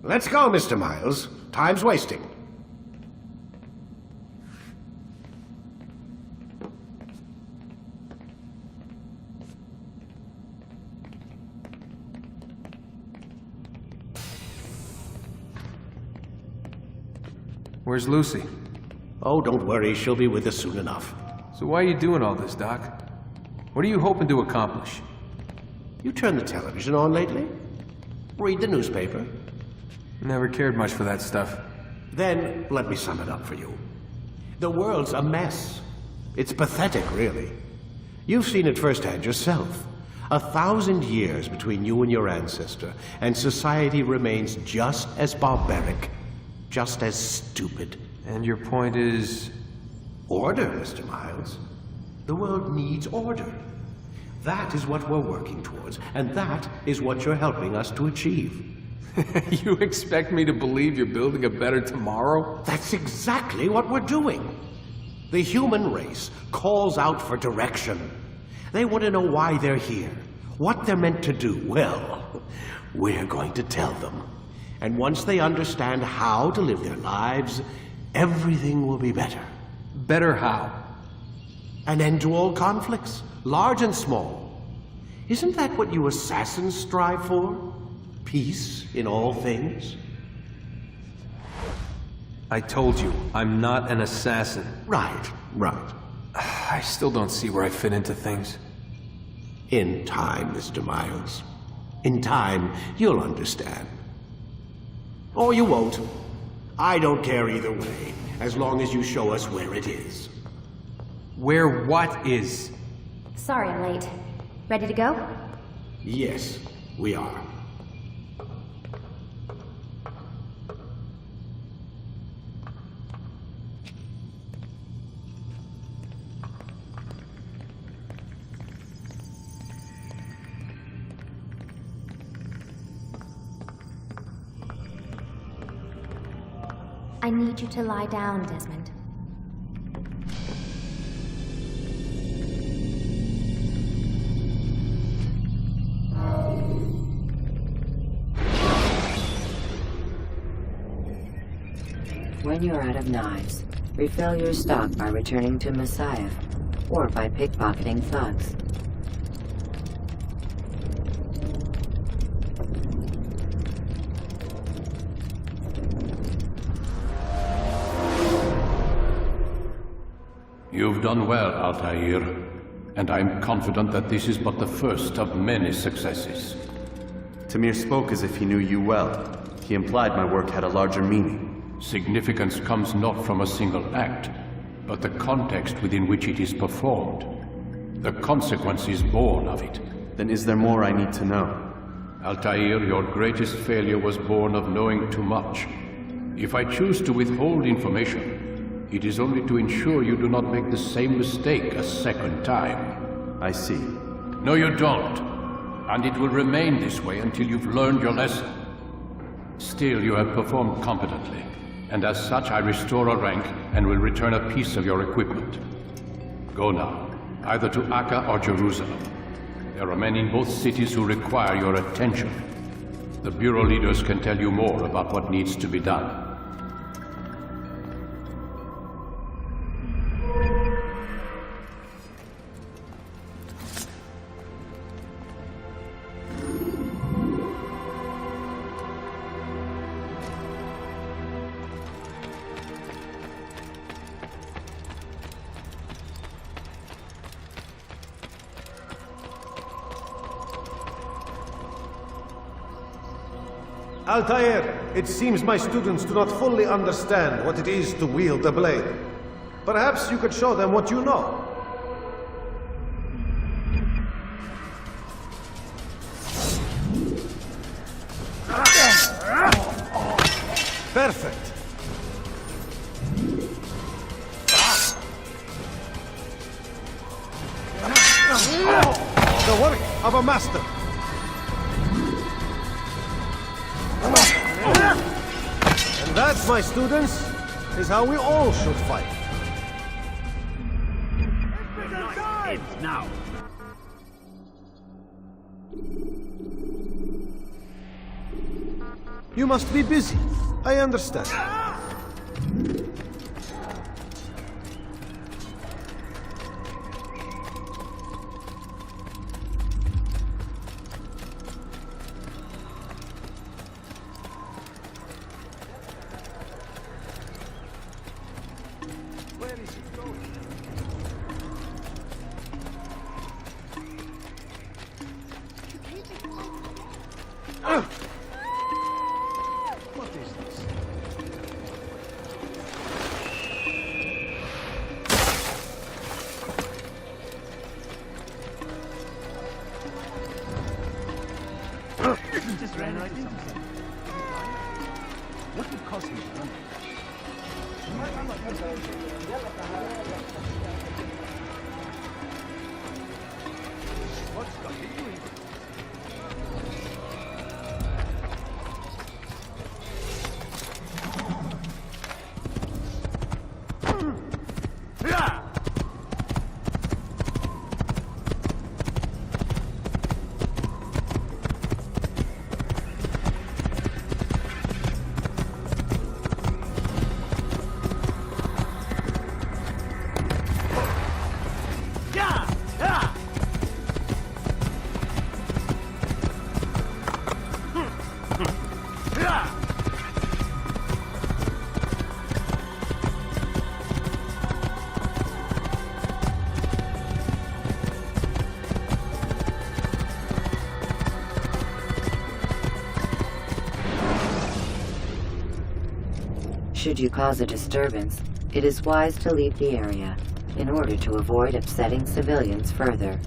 Let's go, Mr. Miles. Time's wasting. Where's Lucy? Oh, don't worry. She'll be with us soon enough. So why are you doing all this, Doc? What are you hoping to accomplish? You turned the television on lately? Read the newspaper? Never cared much for that stuff. Then, let me sum it up for you. The world's a mess. It's pathetic, really. You've seen it firsthand yourself. 1,000 years between you and your ancestor, and society remains just as barbaric, just as stupid. And your point is? Order, Mr. Miles. The world needs order. That is what we're working towards, and that is what you're helping us to achieve. You expect me to believe you're building a better tomorrow? That's exactly what we're doing. The human race calls out for direction. They want to know why they're here, what they're meant to do. Well, we're going to tell them. And once they understand how to live their lives, everything will be better. Better how? An end to all conflicts, large and small. Isn't that what you assassins strive for? Peace in all things? I told you, I'm not an assassin. Right. I still don't see where I fit into things. In time, Mr. Miles. In time, you'll understand. Or you won't. I don't care either way, as long as you show us where it is. Where what is? Sorry I'm late. Ready to go? Yes, we are. I need you to lie down, Desmond. When you're out of knives, refill your stock by returning to Messiah, or by pickpocketing thugs. You've done well, Altair, and I'm confident that this is but the first of many successes. Tamir spoke as if he knew you well. He implied my work had a larger meaning. Significance comes not from a single act, but the context within which it is performed. The consequences born of it. Then is there more I need to know? Altair, your greatest failure was born of knowing too much. If I choose to withhold information, it is only to ensure you do not make the same mistake a second time. I see. No, you don't. And it will remain this way until you've learned your lesson. Still, you have performed competently, and as such I restore a rank and will return a piece of your equipment. Go now, either to Akka or Jerusalem. There are men in both cities who require your attention. The Bureau leaders can tell you more about what needs to be done. Altair, it seems my students do not fully understand what it is to wield a blade. Perhaps you could show them what you know. Perfect. The work of a master. And that, my students, is how we all should fight. Now. You must be busy. I understand. Just ran right into something. What would cost me to run? What's got you doing? Should you cause a disturbance, it is wise to leave the area in order to avoid upsetting civilians further.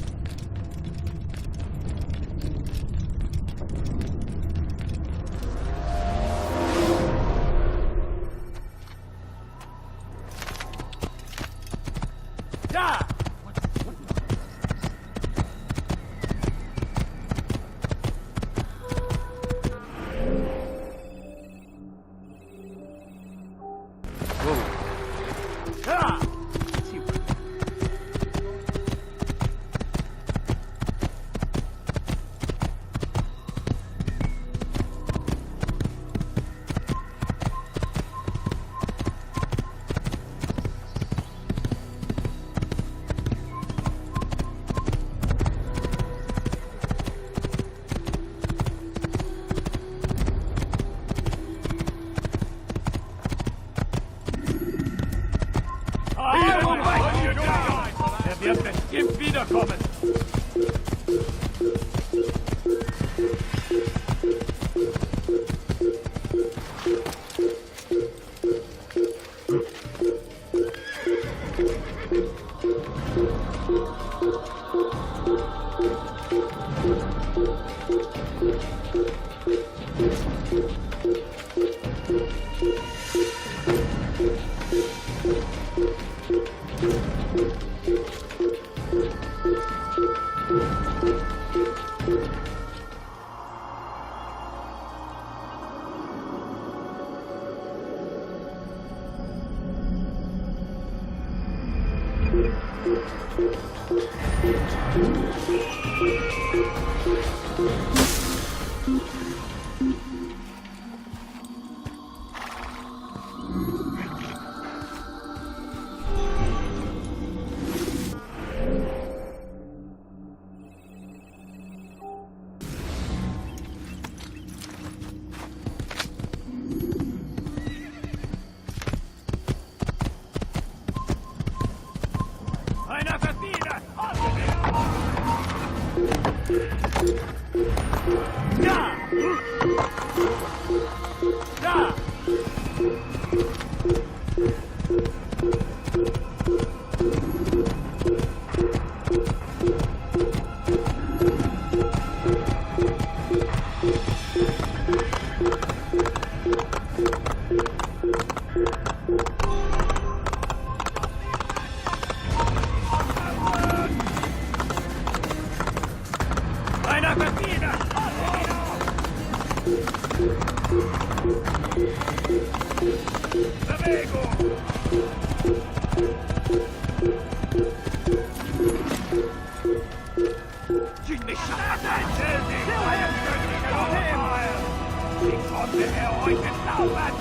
Er wird bestimmt wiederkommen. Einer Verdiener! Ja! Ja! Einer Verdiener! Bewegung! Zieh mich an! Ich konnte er euch entlaufen!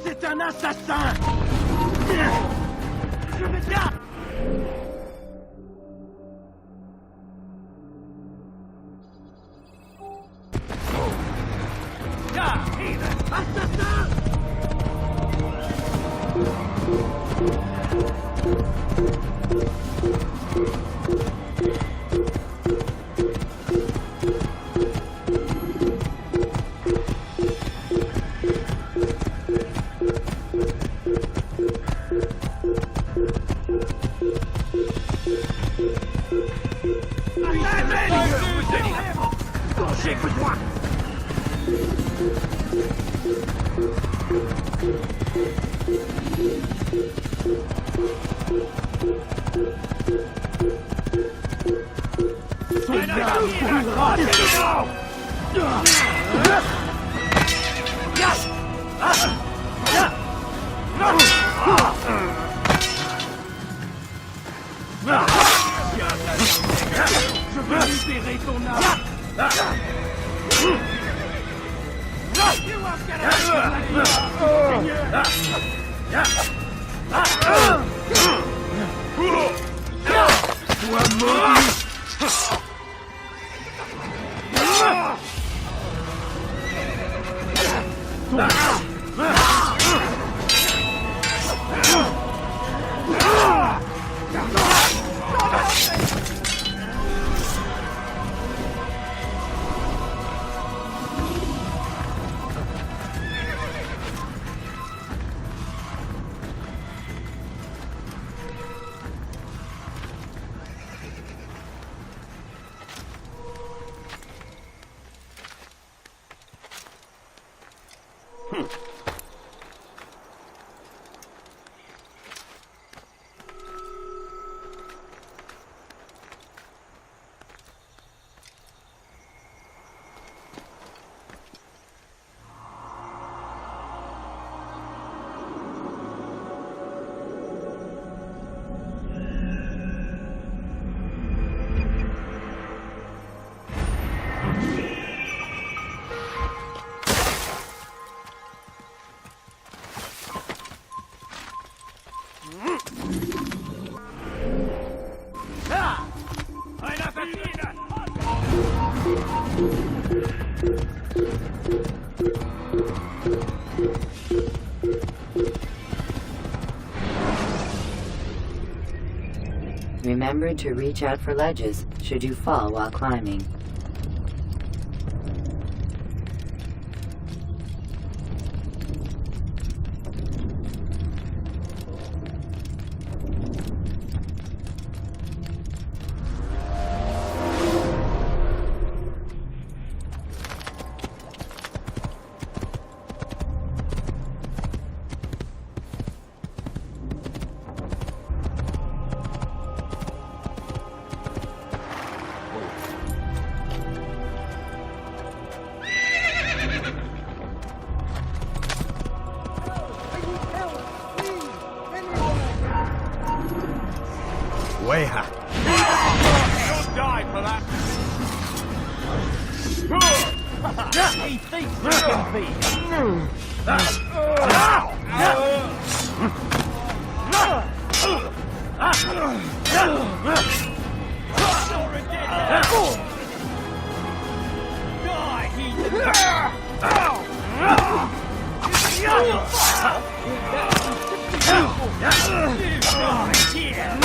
C'est un assassin! Je vais bien! Ja, assassin! Écoute-moi! Je veux libérer ton âme! Remember to reach out for ledges should you fall while climbing. Weha! You'll die for that! He thinks he can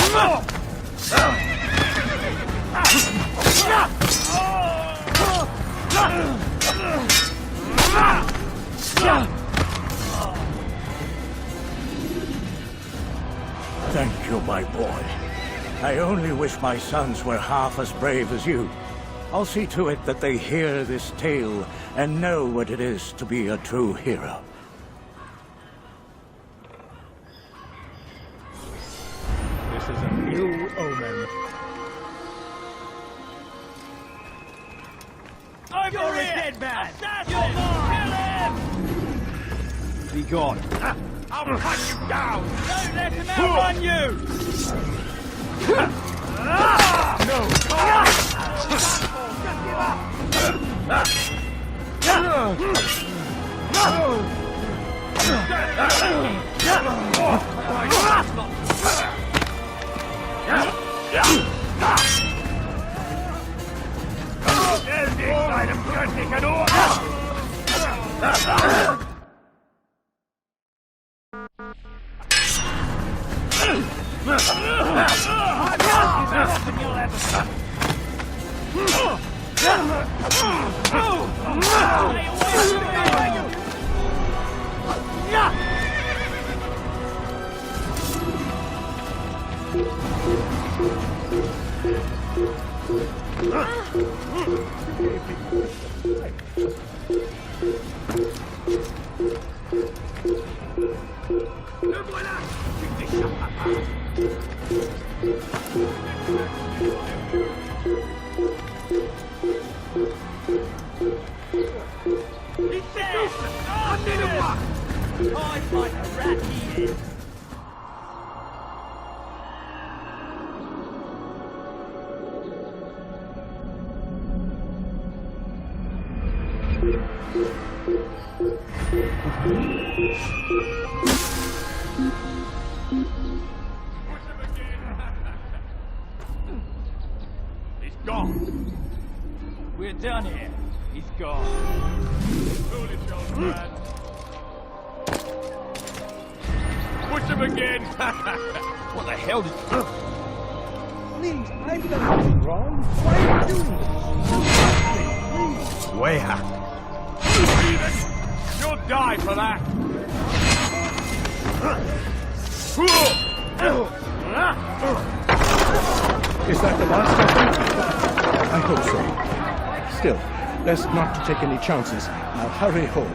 Thank you, my boy. I only wish my sons were half as brave as you. I'll see to it that they hear this tale and know what it is to be a true hero. This is a new omen. You're a dead man! You're mine! Kill him! Be gone. I'll cut you down! Don't let him outrun you! No! Just He's gone. We're done here. He's gone. Foolish old man. Push him again. What the hell did you... Please, I've done nothing wrong. Why are you doing this? Weha! You'll die for that. Is that the last of them? I hope so. Still, best not to take any chances. Now hurry home.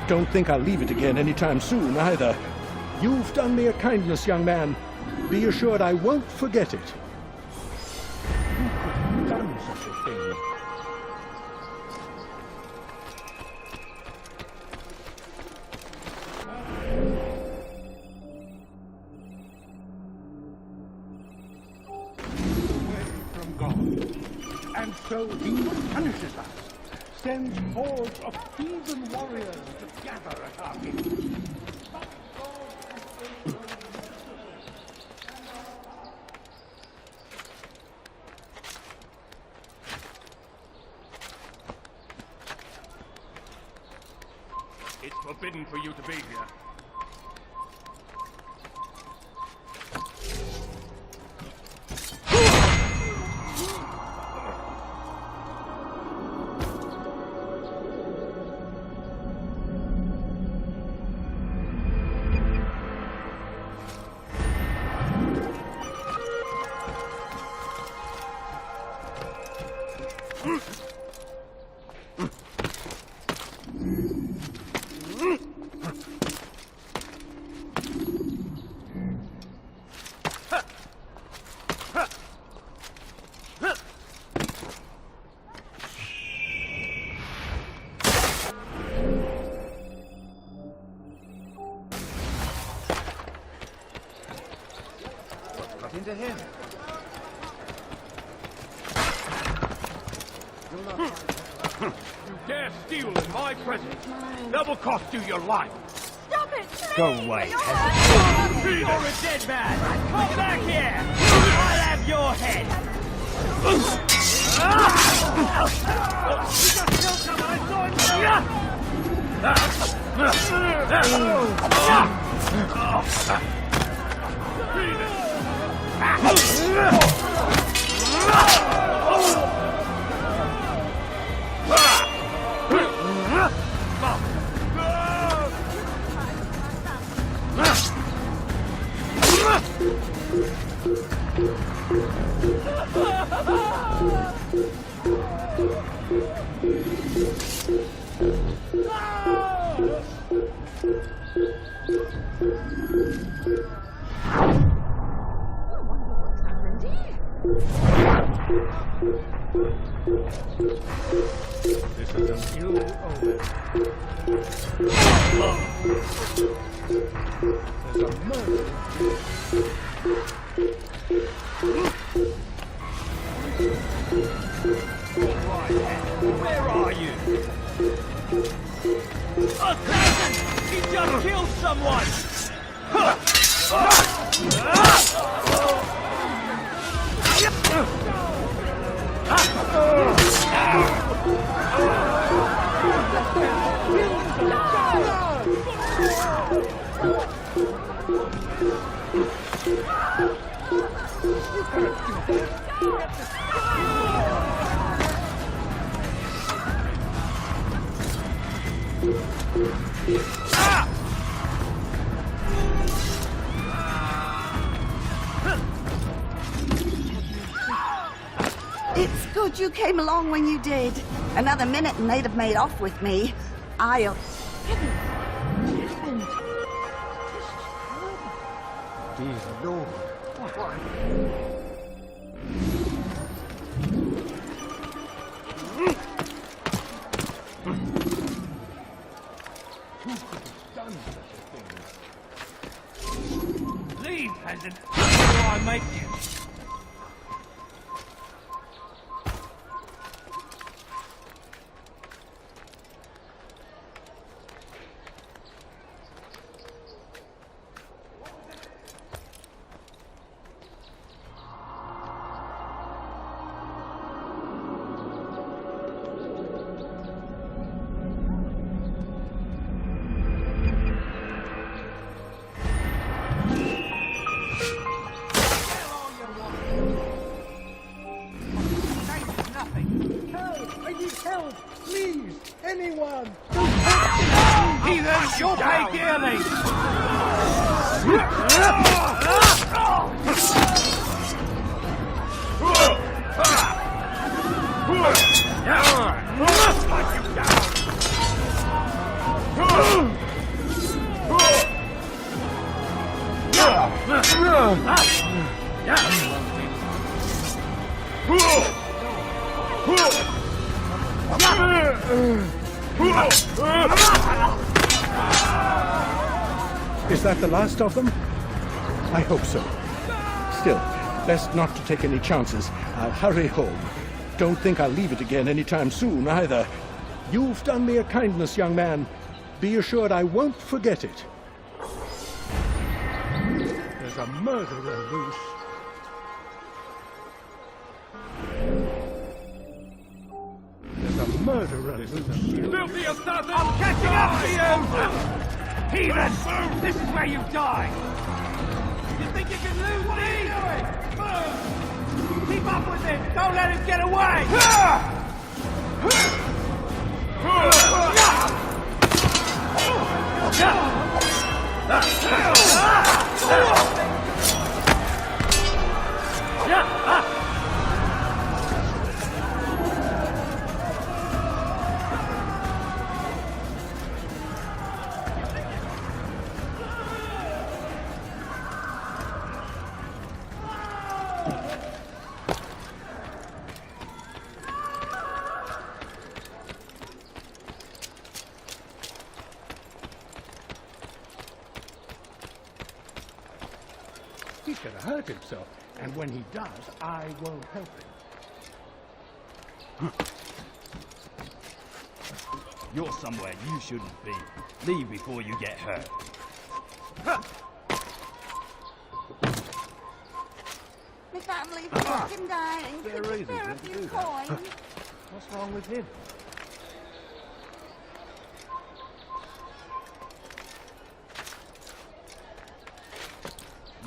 Don't think I'll leave it again anytime soon, either. You've done me a kindness, young man. Be assured I won't forget it. You couldn't have done such a thing. And so he punishes us, sends hordes of heathen warriors to gather at our gates. It's forbidden for you to be here. Hinterher! You dare steal in my presence? Double cost you your life! Stop it! Please. Go away! You're a dead man! Come back here! I'll have your head! You just killed someone I saw This is an ill omen. There's a murder. Where are you? Assassin! He just killed someone! It's good you came along when you did. Another minute and they'd have made off with me. I'll... Dear Lord. Leave, peasant! Or I make you! Heathen, you'll pay dearly! Is that the last of them? I hope so. Still, best not to take any chances. I'll hurry home. Don't think I'll leave it again anytime soon, either. You've done me a kindness, young man. Be assured I won't forget it. There's a murderer loose. There's a murderer loose. Filthy assassin! I'm catching up to you! Heathen! This is where you die! You think you can lose me? Keep up with him! Don't let him get away! He could have hurt himself. And when he does, I won't help him. You're somewhere you shouldn't be. Leave before you get hurt. My family's fucking dying. There Could are you reasons spare a not to few do that. coins? What's wrong with him?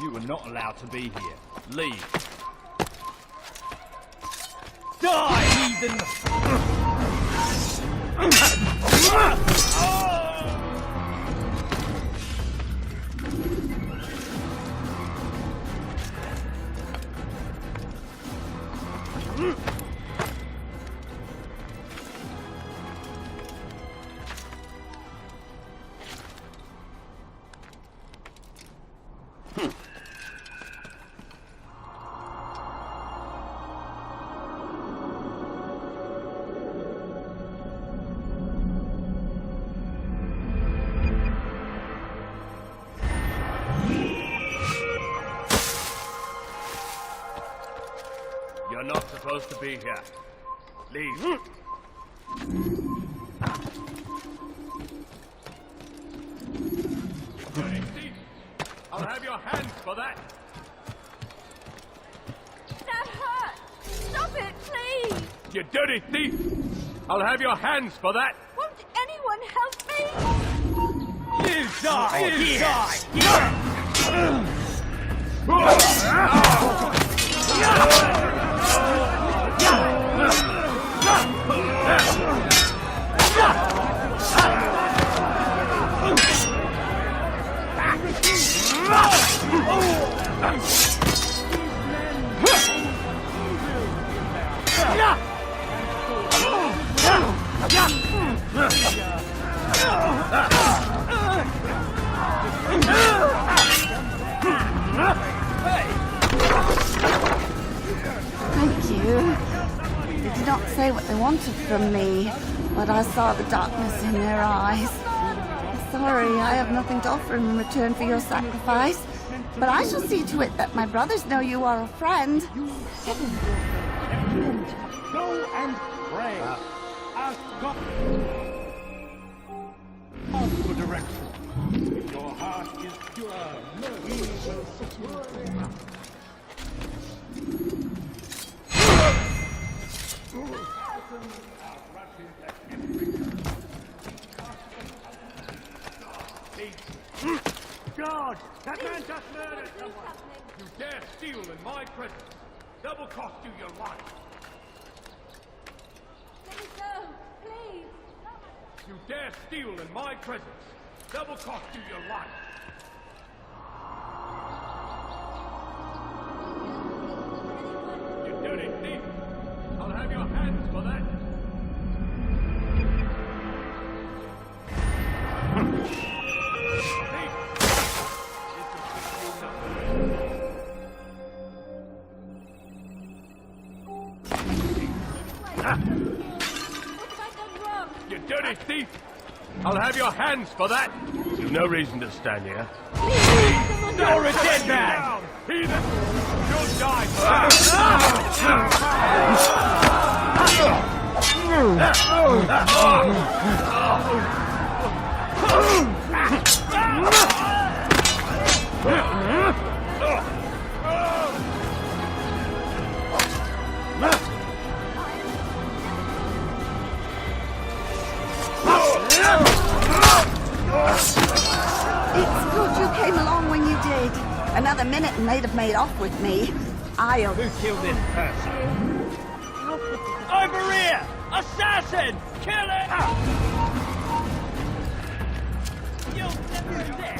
You are not allowed to be here. Leave. Die, heathen! You're not supposed to be here. Leave. I'll have your hands for that. That hurt! Stop it, please! You dirty thief! I'll have your hands for that. Won't anyone help me? You die! You die! Thank you. They did not say what they wanted from me, but I saw the darkness in their eyes. Sorry, I have nothing to offer in return for your sacrifice, but I shall see to it that my brothers know you are a friend. Go and pray. Ask God for direction. If your heart is pure, we will support you. God! That man just murdered someone! You dare steal in my presence! Double cost you your life! Let me go, please! You dare steal in my presence! Double cost you your life! You dirty thief! I'll have your hands for that! What have I done wrong? You dirty thief! I'll have your hands for that! You've no reason to stand here. You're a dead man! Heathen! You'll die for It's good you came along when you did. Another minute and they'd have made off with me. I'll... Who killed this person? Over here! Assassin! Kill it! You'll never dare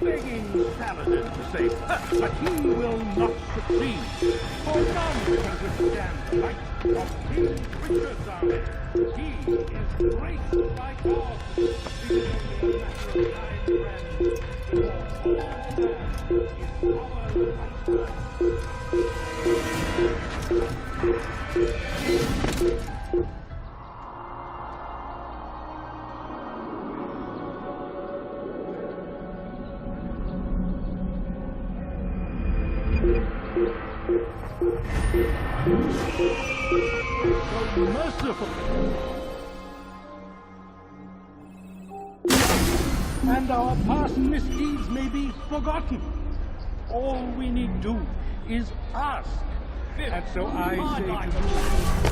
Begging Saladin to say, but he will not succeed. For none can withstand the might of King Richard's army. He is graced by God. It is only a matter of time, friend. For all man is our master. So merciful. And our past misdeeds may be forgotten. All we need do is ask. And so I say to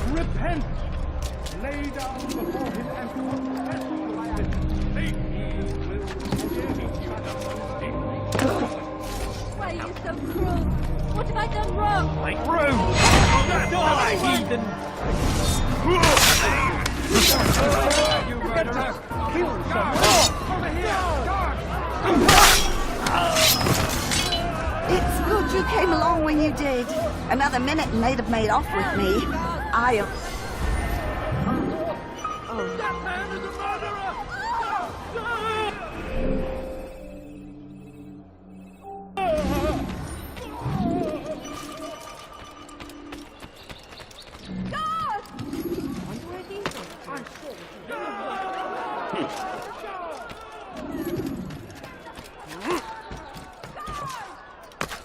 you, repent. Lay down before him and confess your sins. He will forgive you. Why are you so cruel? What have I done wrong? Die, heathen! You murderer! Kill someone. Over here! It's good you came along when you did. Another minute and they'd have made off with me. I'll... That man is a murderer!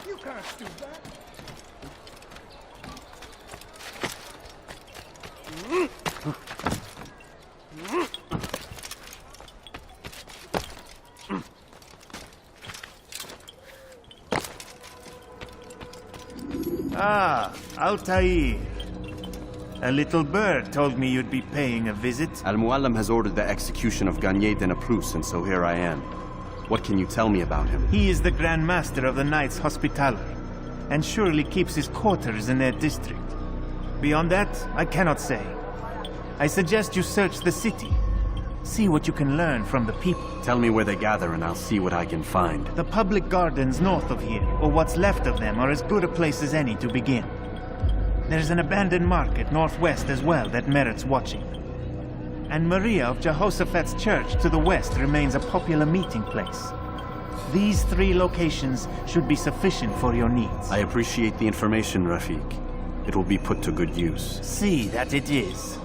You can't do that. Ah, Altair. A little bird told me you'd be paying a visit. Al-Mualim has ordered the execution of Garnier de Naplouse, and so here I am. What can you tell me about him? He is the Grand Master of the Knights Hospitaller, and surely keeps his quarters in their district. Beyond that, I cannot say. I suggest you search the city. See what you can learn from the people. Tell me where they gather and I'll see what I can find. The public gardens north of here, or what's left of them, are as good a place as any to begin. There's an abandoned market northwest as well that merits watching. And Maria of Jehoshaphat's church to the west remains a popular meeting place. These 3 locations should be sufficient for your needs. I appreciate the information, Rafiq. It will be put to good use. See that it is.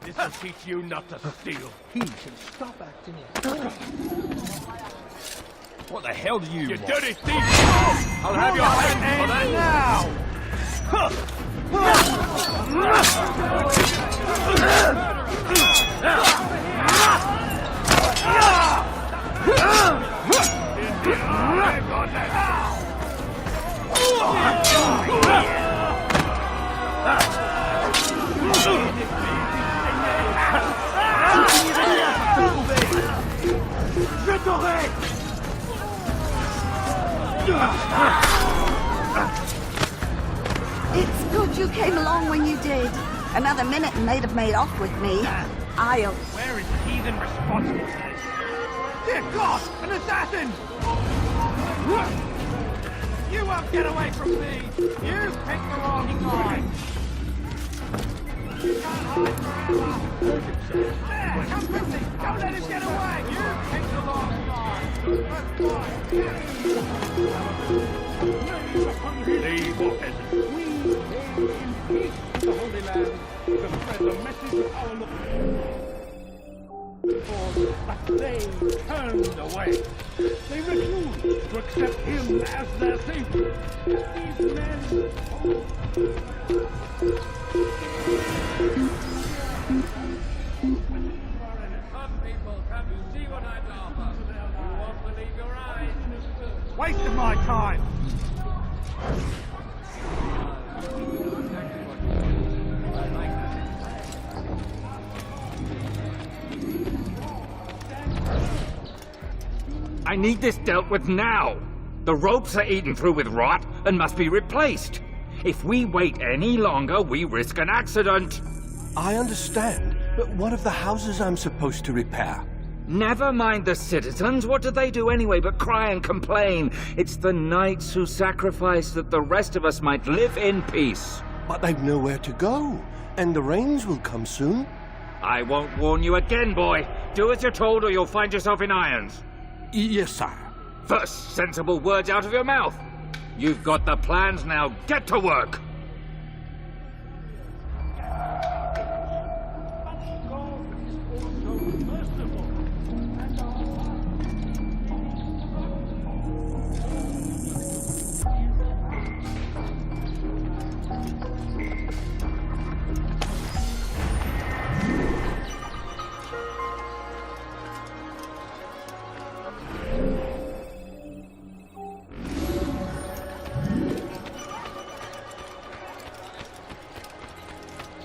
This will teach you not to steal. He should stop acting. What the hell do you want? Dirty thief! I'll have your hands for that now! It's good you came along when you did. Another minute and they'd have made off with me. I'll... Where is the heathen responsible for this? Dear God! An assassin! You won't get away from me! You picked the wrong guy! You can't hide forever! There! Come quickly! Don't let him get away! You picked the wrong guy! Leave the peasants! We came in peace to the Holy Land to spread the message of our Lord. But they turned away. They refused to accept him as their savior. These men... Some people come to see what I've to offer. You won't believe your eyes. Wasted my time! I need this dealt with now. The ropes are eaten through with rot and must be replaced. If we wait any longer, we risk an accident. I understand, but what of the houses I'm supposed to repair? Never mind the citizens. What do they do anyway but cry and complain? It's the knights who sacrifice that the rest of us might live in peace. But they've nowhere to go, and the rains will come soon. I won't warn you again, boy. Do as you're told or you'll find yourself in irons. Yes, sir. First, sensible words out of your mouth. You've got the plans, now get to work.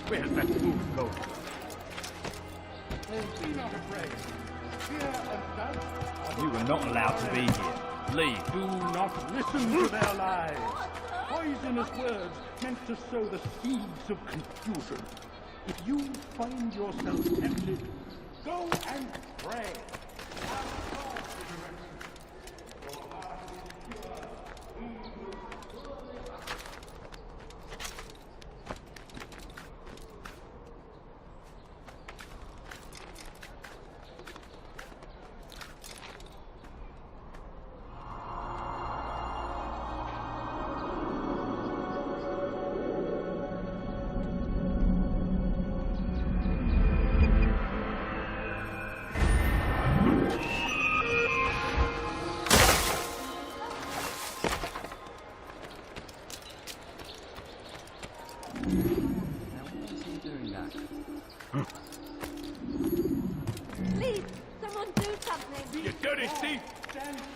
Where's that fool going? You are not allowed to be here. Leave. Do not listen to their lies. Poisonous words meant to sow the seeds of confusion. If you find yourself tempted, go and pray. Please, someone do something. You dirty thief!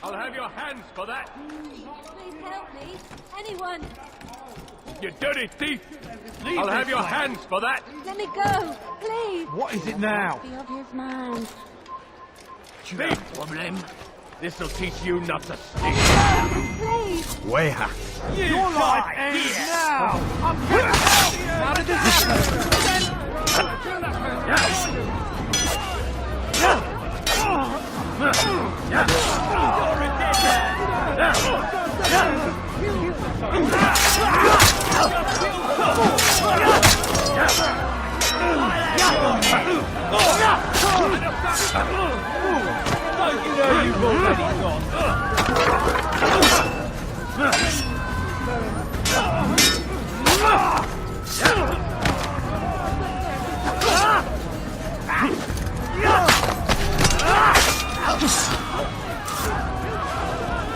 I'll have your hands for that! Please help me. Anyone. You dirty thief! I'll have your hands for that! Let me go, please. What is it now? Be of his mind. Thief! Problem? This'll teach you not to sneak. Please. Weha! Your life ends now! I'm getting out! How did this happen? Don't you know you've already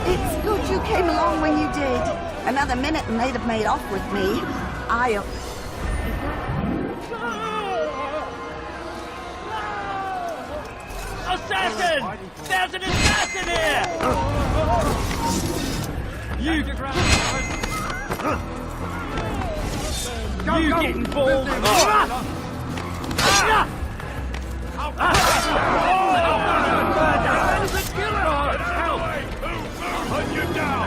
It's good you came along when you did. Another minute and they'd have made off with me. Assassin! There's an assassin here! You getting bald? Hunt you down!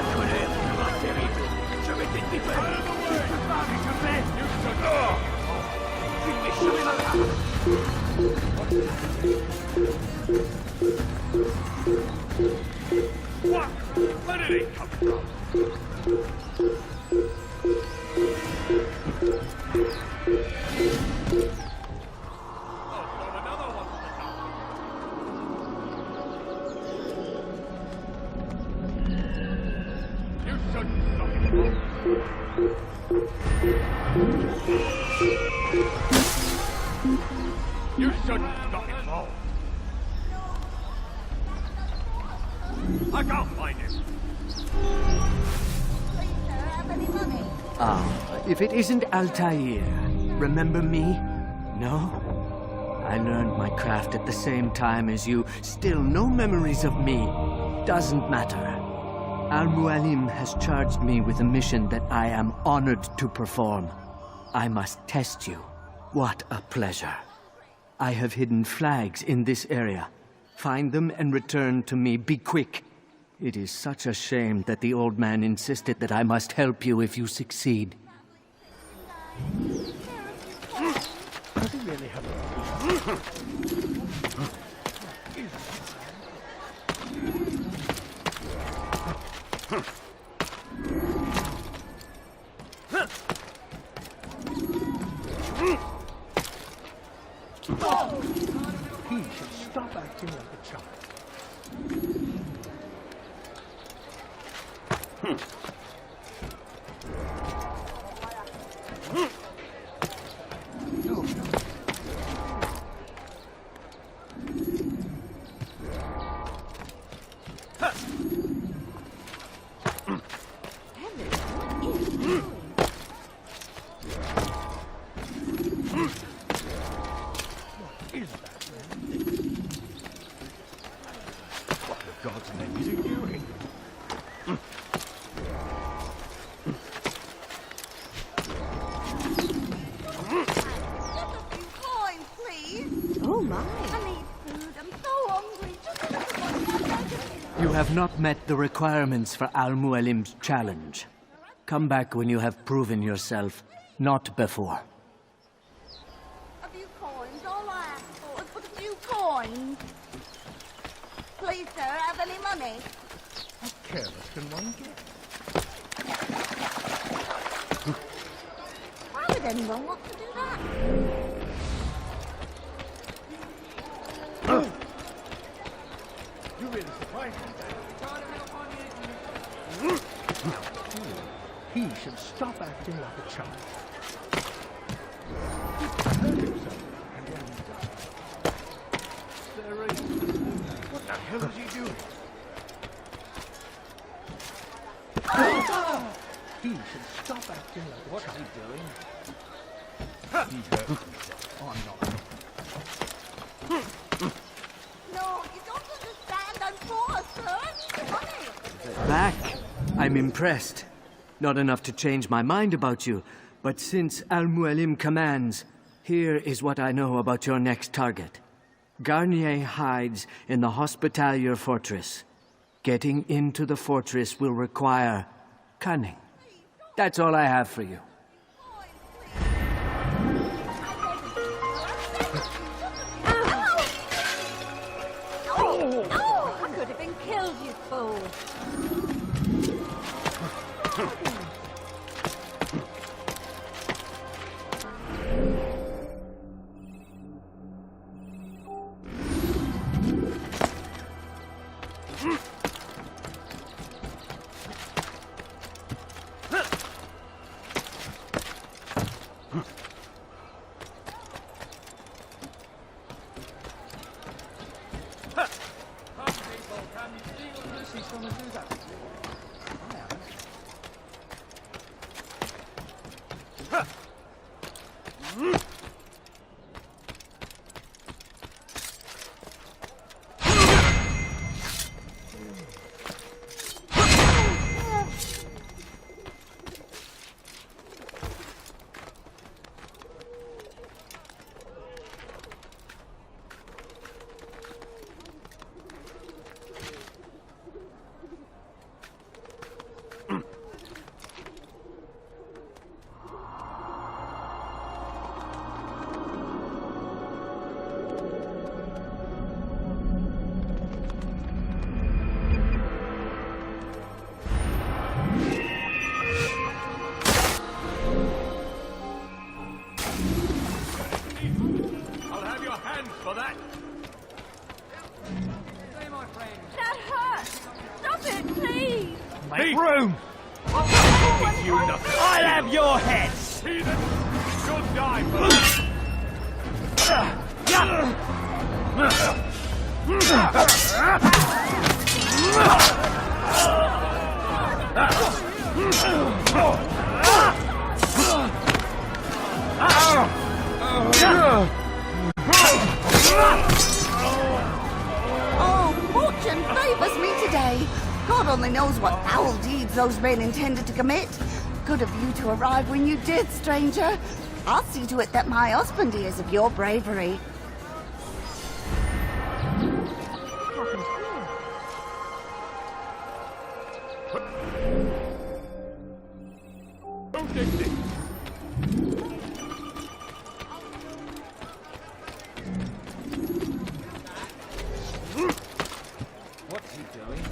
What? Where did it come from? You shouldn't stop it. You shouldn't stop it all. I can't find him. Ah, if it isn't Altair, remember me? No? I learned my craft at the same time as you. Still, no memories of me. Doesn't matter. Al-Mualim has charged me with a mission that I am honored to perform. I must test you. What a pleasure. I have hidden flags in this area. Find them and return to me. Be quick. It is such a shame that the old man insisted that I must help you if you succeed. Does he really have a... He should stop acting like a child. God's name is he doing? Coin, please. Oh my. I need food. I'm so hungry. Just a little You have not met the requirements for Al-Mualim's challenge. Come back when you have proven yourself, not before. A few coins. All I ask for is but a few coins. Please, sir, have any money? How careless can one get? Why would anyone want to do that? You really surprised me. He should stop acting like a child. Hurt himself, and then he died. What the hell is he doing? He should stop acting like a child. He hurt himself. Oh, No, you don't understand. I'm poor, sir. I need money. Back? I'm impressed. Not enough to change my mind about you, but since Al-Mualim commands, here is what I know about your next target. Garnier hides in the Hospitalier Fortress. Getting into the fortress will require cunning. That's all I have for you. Oh, I could have been killed, you fool. I'll have your hands for that. That hurts. Stop it, please. Make room! I'll have your heads! Heathen! You'll die for Oh, fortune favors me today. God only knows what foul deeds those men intended to commit. Good of you to arrive when you did, stranger. I'll see to it that my husband hears of your bravery. Don't take this. What's he doing?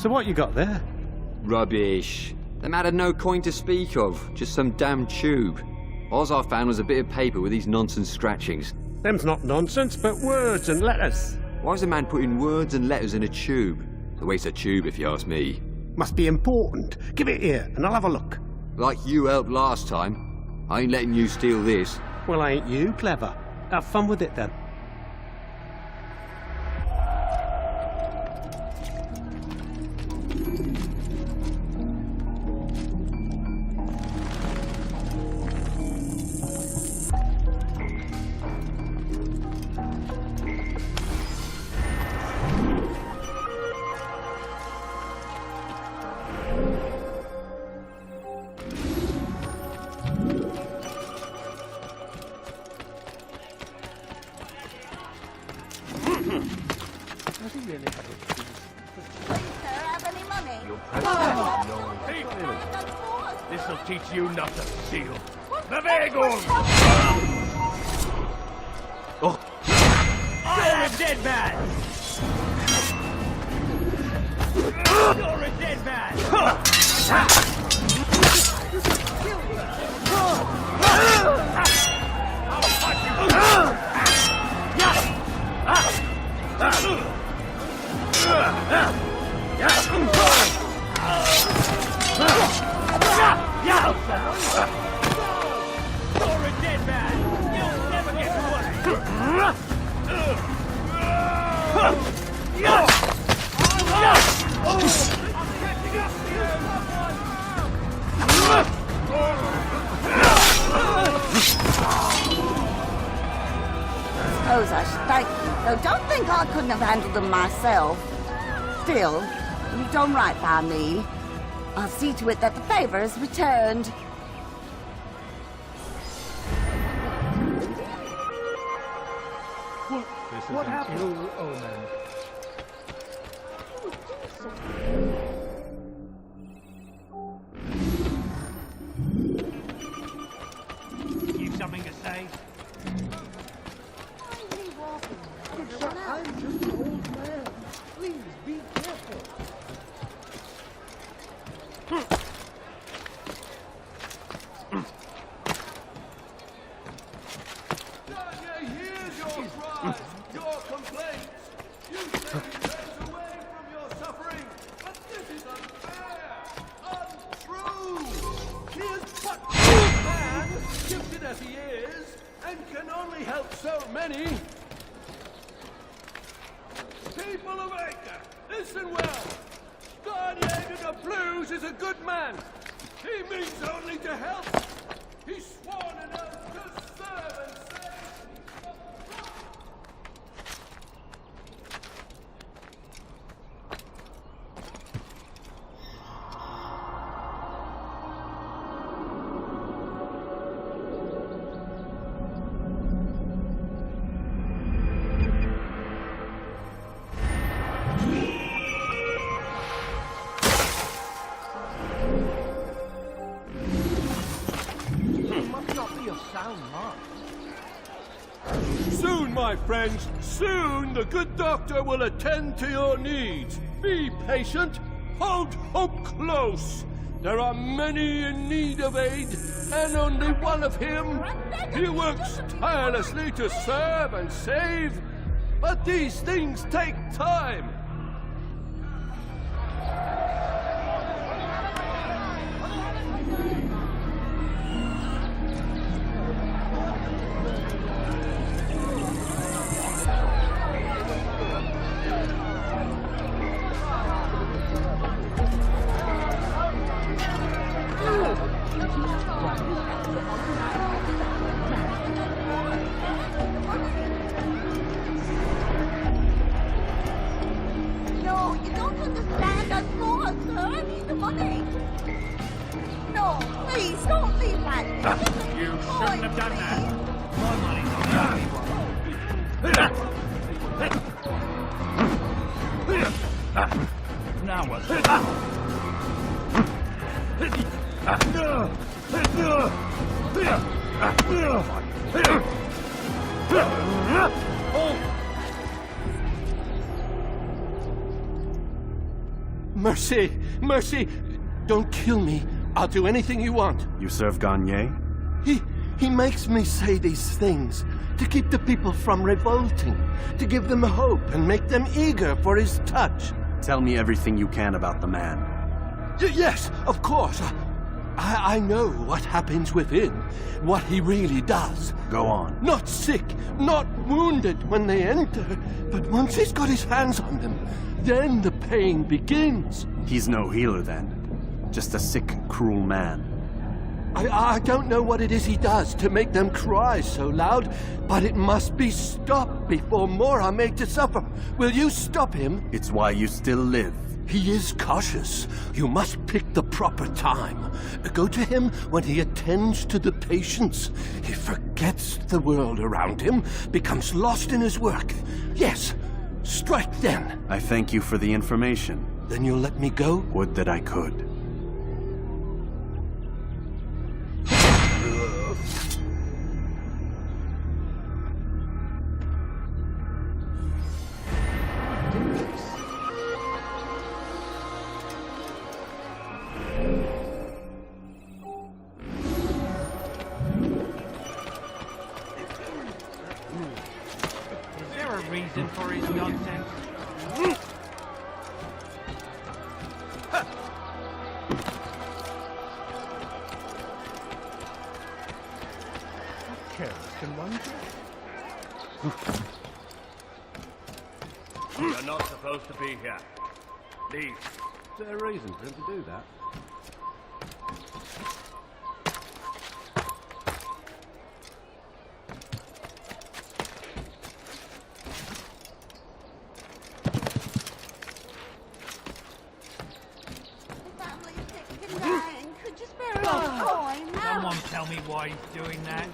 So what you got there? Rubbish. Them had no coin to speak of, just some damn tube. All I found was a bit of paper with these nonsense scratchings. Them's not nonsense, but words and letters. Why's a man putting words and letters in a tube? It's a waste of tube, if you ask me. Must be important. Give it here, and I'll have a look. Like you helped last time. I ain't letting you steal this. Well, ain't you clever? Have fun with it, then. This'll teach you not to steal. The Vagon! Oh. You're a dead man! You're a dead man! You're a dead man! You'll never get away! Suppose I should thank you, though don't think I couldn't have handled them myself. Still, you've done right by me. I'll see to it that the favor is returned. What happened? Ill omen. You've something to say? I'm just an old man. Please be careful. Here's your cries, your complaints. You take those away from your suffering, but this is unfair, untrue. He is but one man, gifted as he is, and can only help so many. People of Acre, listen well. Garnier de Blues is a good man. He means only to help. He's sworn an oath to serve and save. Soon, my friends, soon the good doctor will attend to your needs. Be patient, hold hope close. There are many in need of aid, and only one of him. He works tirelessly to serve and save, but these things take time. No, you don't understand. I'm poor, sir. I need the money. No, please, don't leave like this. You shouldn't have done that. My money's on now what? Mercy! Mercy! Don't kill me. I'll do anything you want. You serve Garnier? He makes me say these things to keep the people from revolting, to give them hope and make them eager for his touch. Tell me everything you can about the man. Yes, of course. I know what happens within, what he really does. Go on. Not sick, not wounded when they enter, but once he's got his hands on them, then the pain begins. He's no healer then. Just a sick, cruel man. I don't know what it is he does to make them cry so loud, but it must be stopped before more are made to suffer. Will you stop him? It's why you still live. He is cautious. You must pick the proper time. Go to him when he attends to the patients. He forgets the world around him, becomes lost in his work. Yes, strike then. I thank you for the information. Then you'll let me go? Would that I could. Reason for his nonsense. You're not supposed to be here. Leave. Is there a reason for him to do that? Someone tell me why he's doing that.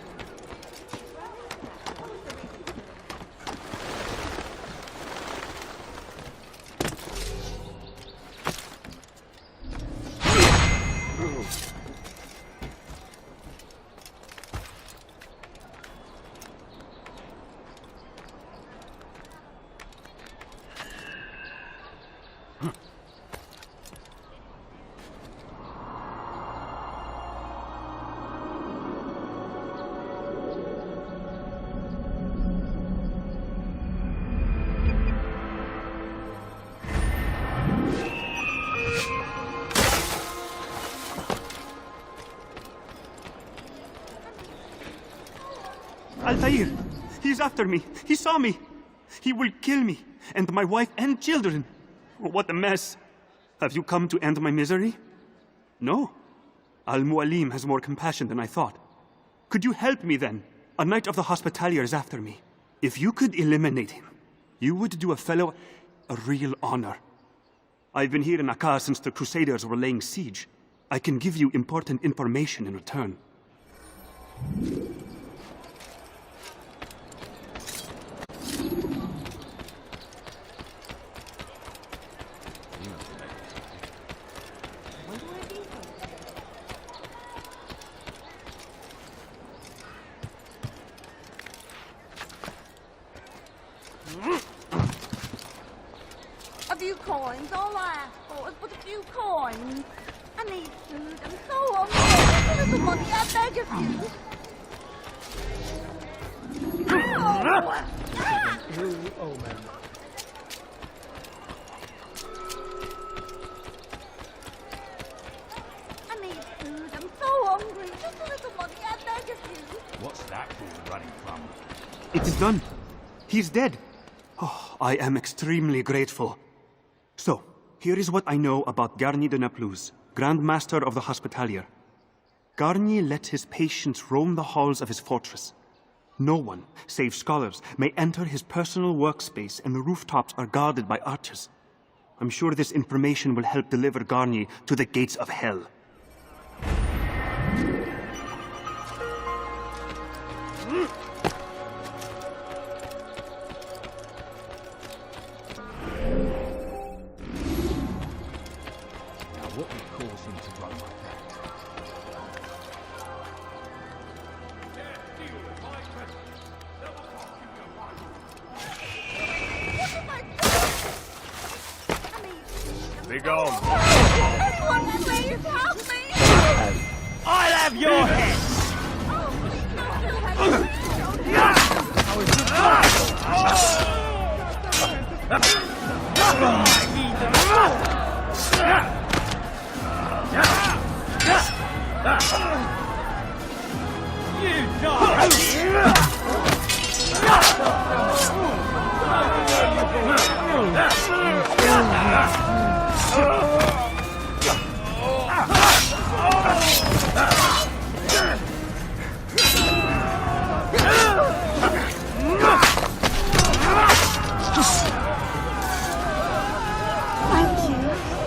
Altair! He's after me! He saw me! He will kill me, and my wife and children! What a mess! Have you come to end my misery? No. Al-Mualim has more compassion than I thought. Could you help me then? A knight of the Hospitalier is after me. If you could eliminate him, you would do a fellow a real honor. I've been here in Akkar since the Crusaders were laying siege. I can give you important information in return. A few coins, all I ask for is but a few coins. I need food, I'm so hungry. A little money, I beg of you. Oh, man. I need food, I'm so hungry. Just a little money, I beg of you. What's that fool running from? It is done. He's dead. Oh, I am extremely grateful. So, here is what I know about Garnier de Naplouse, Grand Master of the Hospitalier. Garnier let his patients roam the halls of his fortress. No one, save scholars, may enter his personal workspace, and the rooftops are guarded by archers. I'm sure this information will help deliver Garnier to the gates of hell. What would cause him to run like that? Be gone. Everyone, please help me! I'll have your head!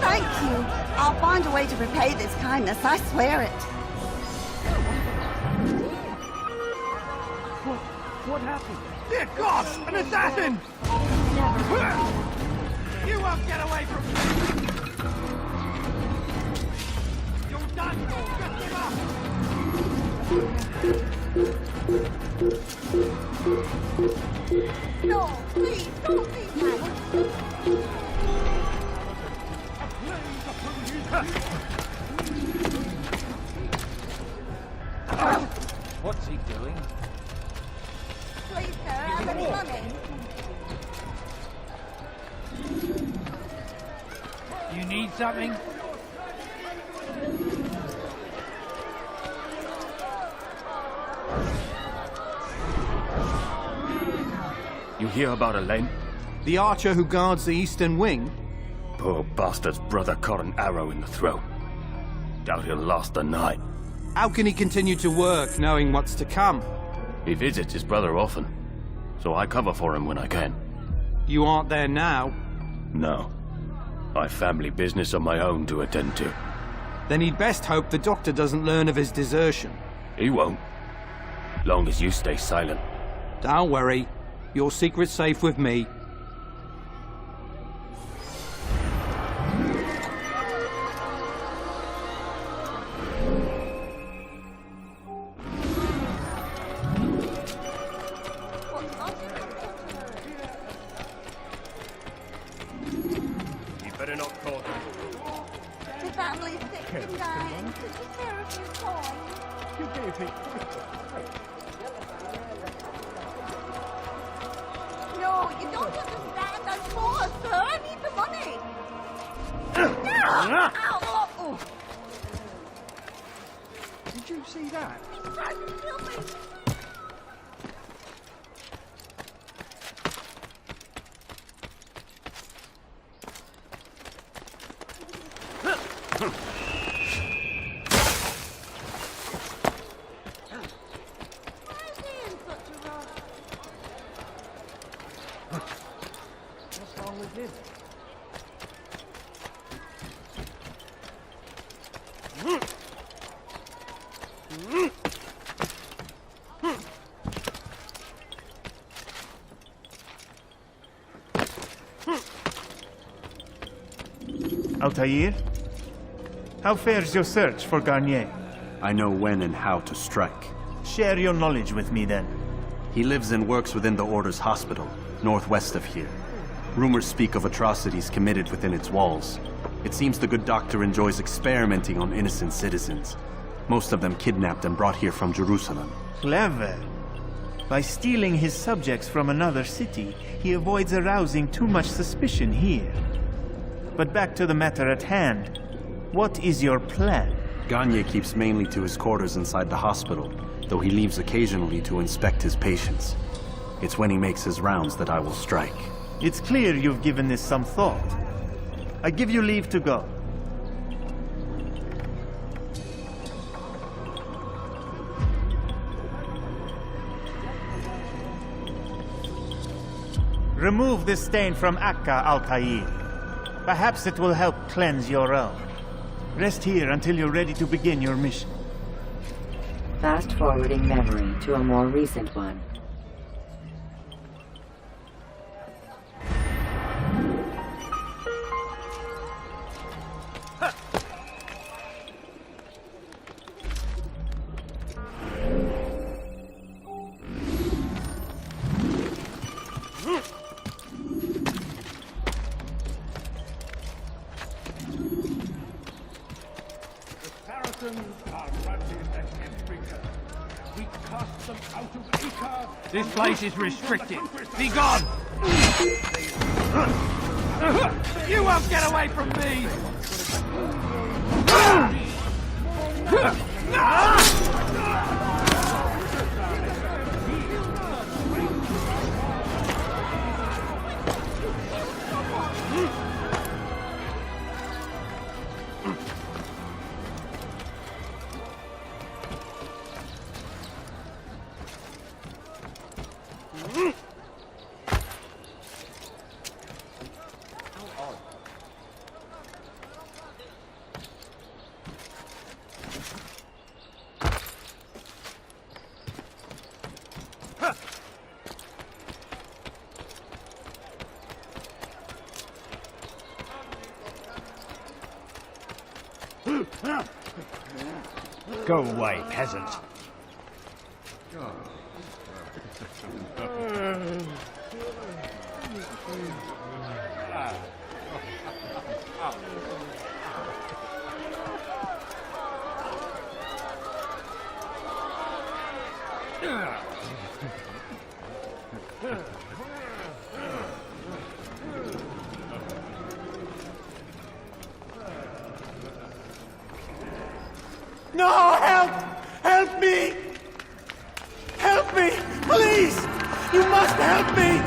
Thank you. I'll find a way to repay this kindness, I swear it. What happened? Dear gosh, an assassin! You won't get away from me! You're done! Just give up! No, please, don't be that. What's he doing? Please, sir, have any money? You need something? You hear about Elaine? The archer who guards the eastern wing? Poor bastard's brother caught an arrow in the throat. Doubt he'll last the night. How can he continue to work, knowing what's to come? He visits his brother often, so I cover for him when I can. You aren't there now. No. I've family business of my own to attend to. Then he'd best hope the doctor doesn't learn of his desertion. He won't. Long as you stay silent. Don't worry. Your secret's safe with me. You better not call them. The family's sick and dying. Could you spare a few coins? You gave me... No, you don't understand. I'm poor, sir. I need the money. No! Ow! Oh. Did you see that? He's trying to kill me. What's wrong with him? Altair? How fares your search for Garnier? I know when and how to strike. Share your knowledge with me then. He lives and works within the Order's hospital, northwest of here. Rumors speak of atrocities committed within its walls. It seems the good doctor enjoys experimenting on innocent citizens. Most of them kidnapped and brought here from Jerusalem. Clever. By stealing his subjects from another city, he avoids arousing too much suspicion here. But back to the matter at hand. What is your plan? Garnier keeps mainly to his quarters inside the hospital, though he leaves occasionally to inspect his patients. It's when he makes his rounds that I will strike. It's clear you've given this some thought. I give you leave to go. Remove this stain from Akka, Altair. Perhaps it will help cleanse your own. Rest here until you're ready to begin your mission. Fast-forwarding memory to a more recent one. them out of Acre. This place is restricted. Be gone! You won't get away from me! Go away, peasant. No, help! Help me! Help me! Please! You must help me!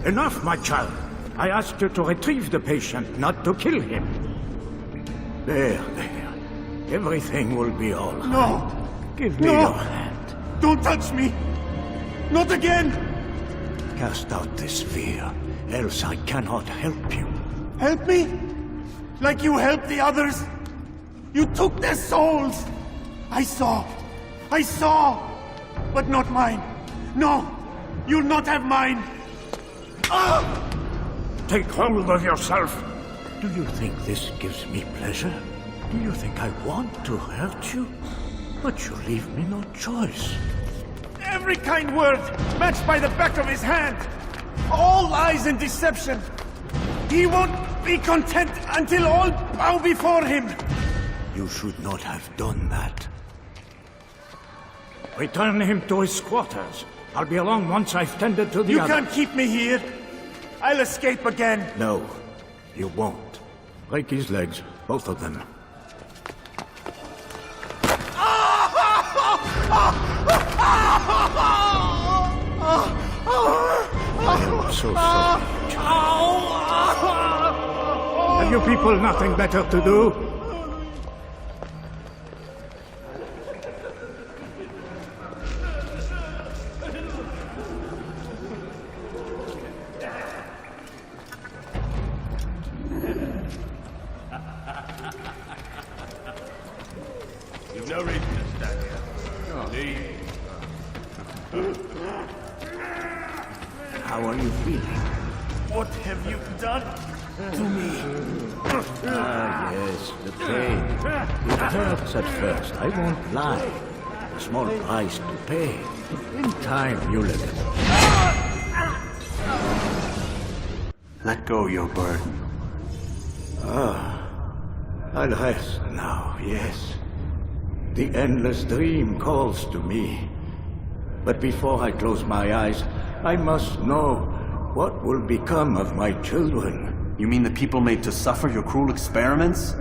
Enough, my child. I asked you to retrieve the patient, not to kill him. There. Everything will be all right. No! Give me your hand. Don't touch me! Not again! Cast out this fear, else I cannot help you. Help me? Like you helped the others? You took their souls! I saw! But not mine! No! You'll not have mine! Take hold of yourself! Do you think this gives me pleasure? Do you think I want to hurt you? But you leave me no choice. Every kind word matched by the back of his hand! All lies and deception! He won't be content until all bow before him! You should not have done that. Return him to his quarters. I'll be along once I've tended to the You others. can't keep me here! I'll escape again! No, you won't. Break his legs, both of them. I'm so sorry, child. Have you people nothing better to do? You've no reason to stand here. Leave. How are you feeling? What have you done to me? Ah, yes, the pain. It hurts at first, I won't lie. A small price to pay. In time, you'll let it. Let go your burden. I'll rest now, yes. The endless dream calls to me. But before I close my eyes, I must know what will become of my children. You mean the people made to suffer your cruel experiments?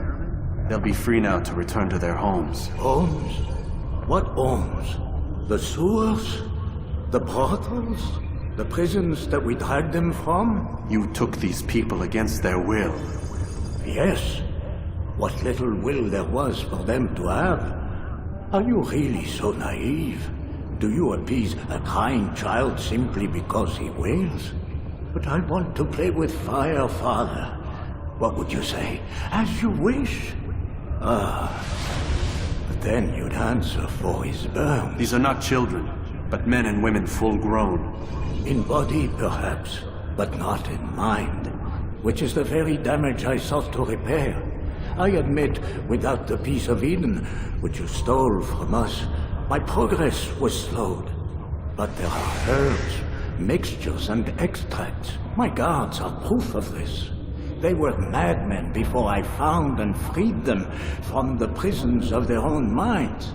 They'll be free now to return to their homes. Homes? What homes? The sewers? The brothels? The prisons that we dragged them from? You took these people against their will. Yes. What little will there was for them to have. Are you really so naive? Do you appease a crying child simply because he wails? But I want to play with fire, Father. What would you say? As you wish. But then you'd answer for his burn. These are not children, but men and women full grown. In body, perhaps, but not in mind. Which is the very damage I sought to repair. I admit, without the piece of Eden, which you stole from us, my progress was slowed. But there are herbs, mixtures, and extracts. My guards are proof of this. They were madmen before I found and freed them from the prisons of their own minds.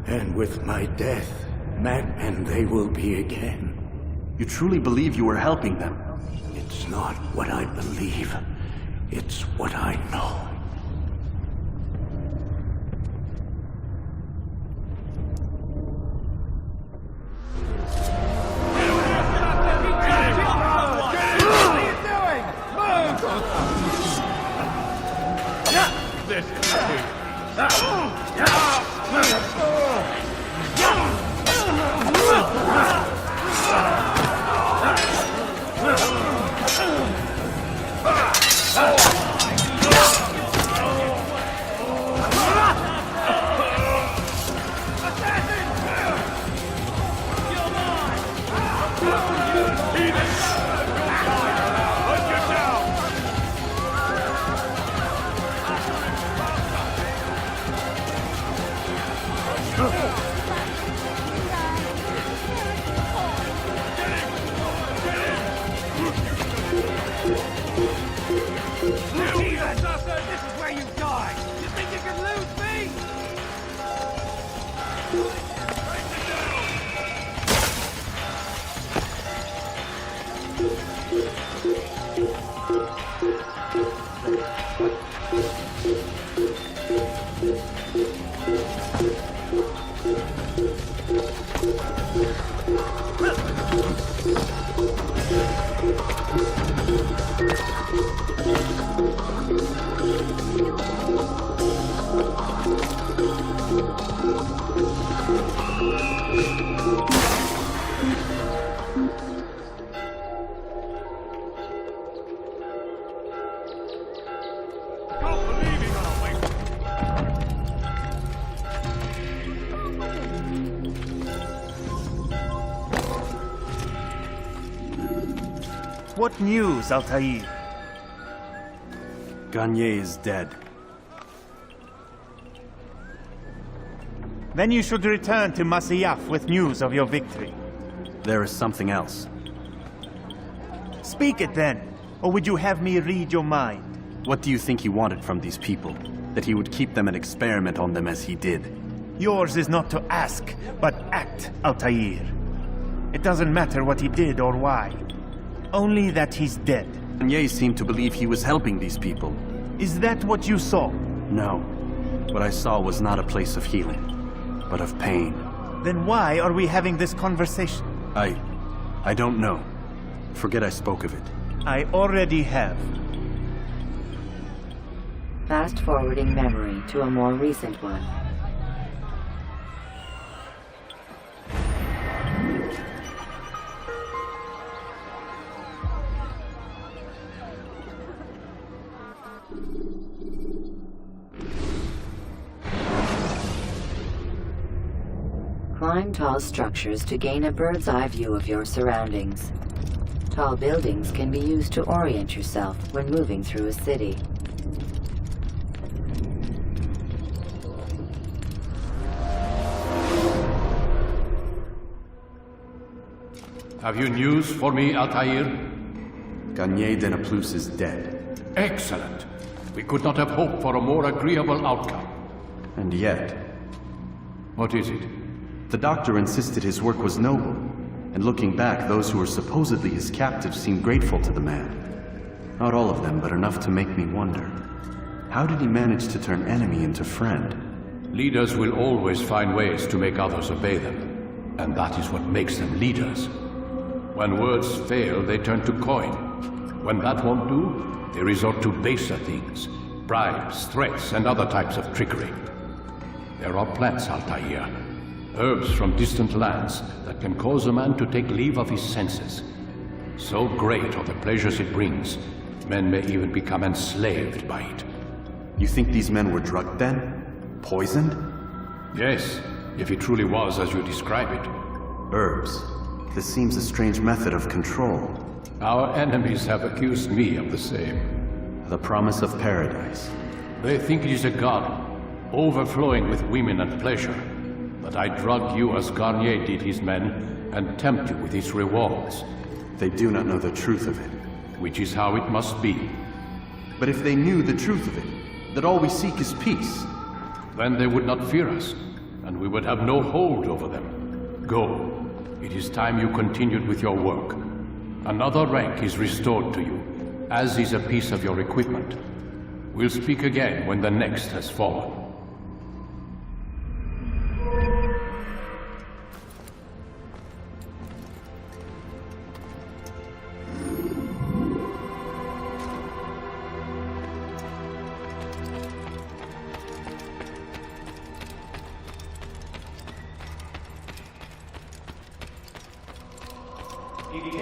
And with my death, madmen they will be again. You truly believe you were helping them? It's not what I believe. It's what I know. What news, Altair? Garnier is dead. Then you should return to Masyaf with news of your victory. There is something else. Speak it then, or would you have me read your mind? What do you think he wanted from these people? That he would keep them and experiment on them as he did? Yours is not to ask, but act, Altair. It doesn't matter what he did or why. Only that he's dead. Garnier seemed to believe he was helping these people. Is that what you saw? No. What I saw was not a place of healing, but of pain. Then why are we having this conversation? I don't know. Forget I spoke of it. I already have. Fast-forwarding memory to a more recent one. Climb tall structures to gain a bird's-eye view of your surroundings. Tall buildings can be used to orient yourself when moving through a city. Have you news for me, Altair? Garnier de Naplouse is dead. Excellent. We could not have hoped for a more agreeable outcome. And yet... What is it? The doctor insisted his work was noble, and looking back, those who were supposedly his captives seemed grateful to the man. Not all of them, but enough to make me wonder. How did he manage to turn enemy into friend? Leaders will always find ways to make others obey them, and that is what makes them leaders. When words fail, they turn to coin. When that won't do, they resort to baser things, bribes, threats, and other types of trickery. There are plants, Altair. Herbs from distant lands that can cause a man to take leave of his senses. So great are the pleasures it brings, men may even become enslaved by it. You think these men were drugged then? Poisoned? Yes, if it truly was as you describe it. Herbs. This seems a strange method of control. Our enemies have accused me of the same. The promise of paradise. They think it is a garden, overflowing with women and pleasure. But I drug you as Garnier did his men, and tempt you with his rewards. They do not know the truth of it. Which is how it must be. But if they knew the truth of it, that all we seek is peace, then they would not fear us, and we would have no hold over them. Go. It is time you continued with your work. Another rank is restored to you, as is a piece of your equipment. We'll speak again when the next has fallen.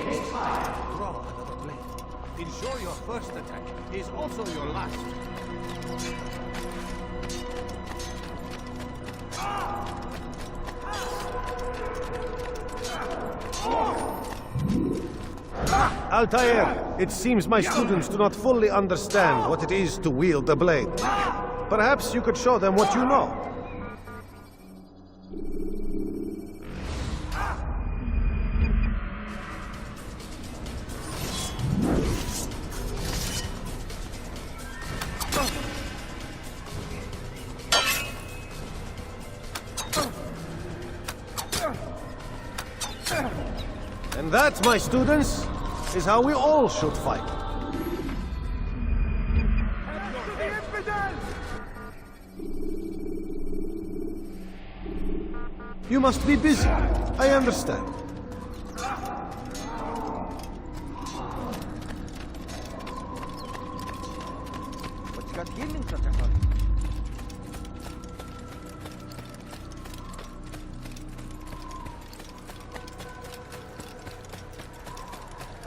It's time. Draw another blade. Ensure your first attack is also your last. Altair, it seems my students do not fully understand what it is to wield the blade. Perhaps you could show them what you know. And that, my students, is how we all should fight. You must be busy. I understand. What's got him in such a hurry?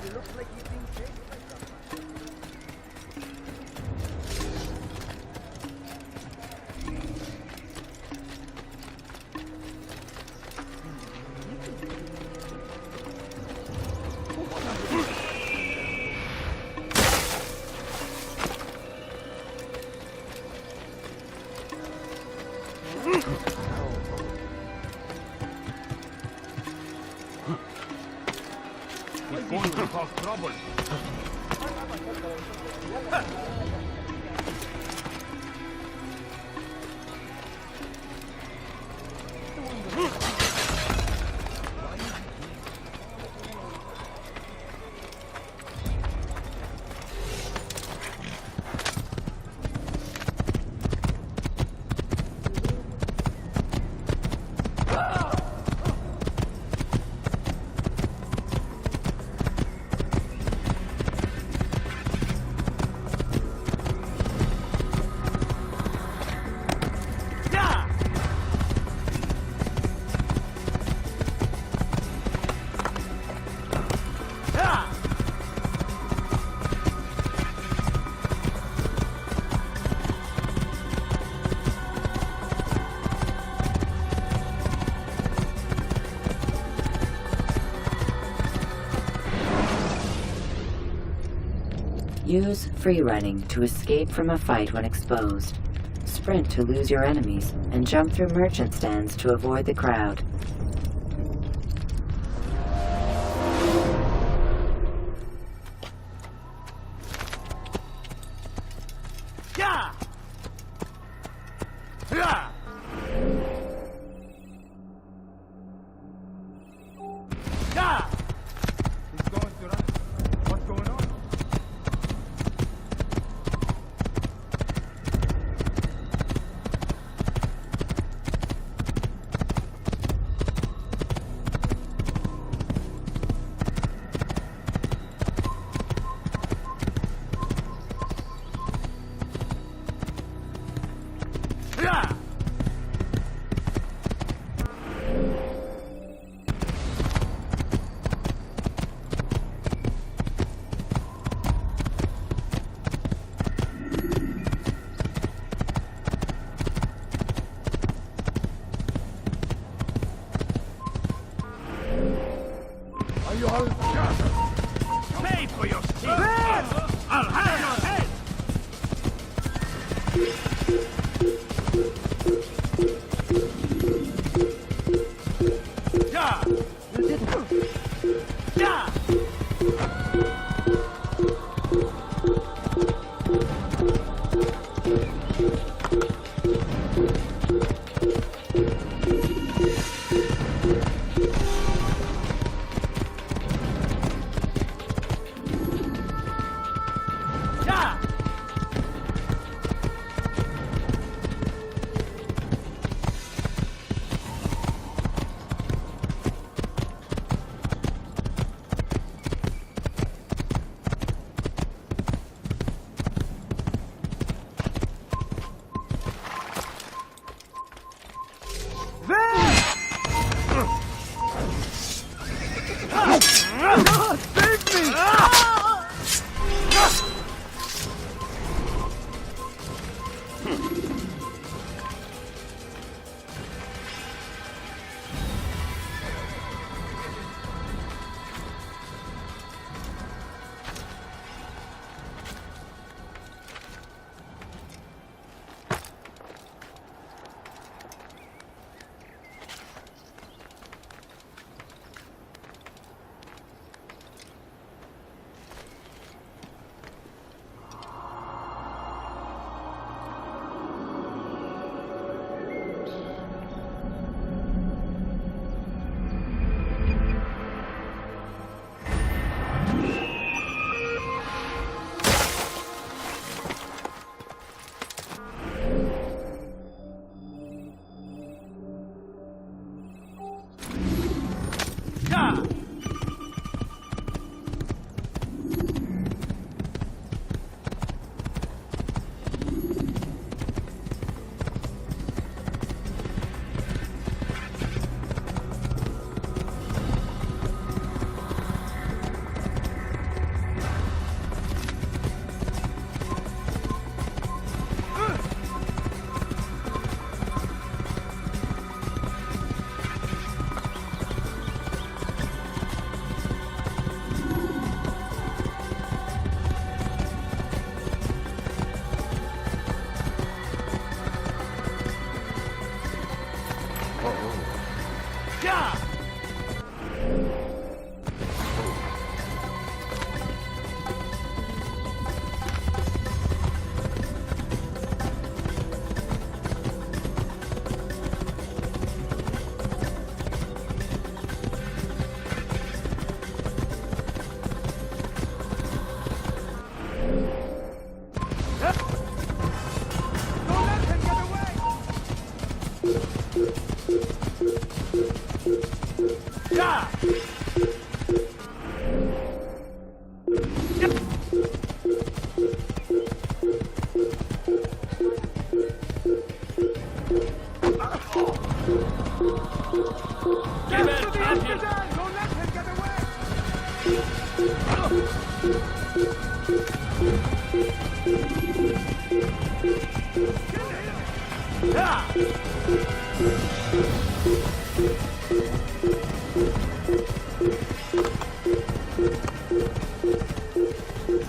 He looks like he's being chased by someone. He's going to cause trouble. Use free running to escape from a fight when exposed. Sprint to lose your enemies, and jump through merchant stands to avoid the crowd. Yeah! Yeah! Yeah! He's going to run. What's going on? Yeah! Are you all pay for your steal? I'll have your head! Save me!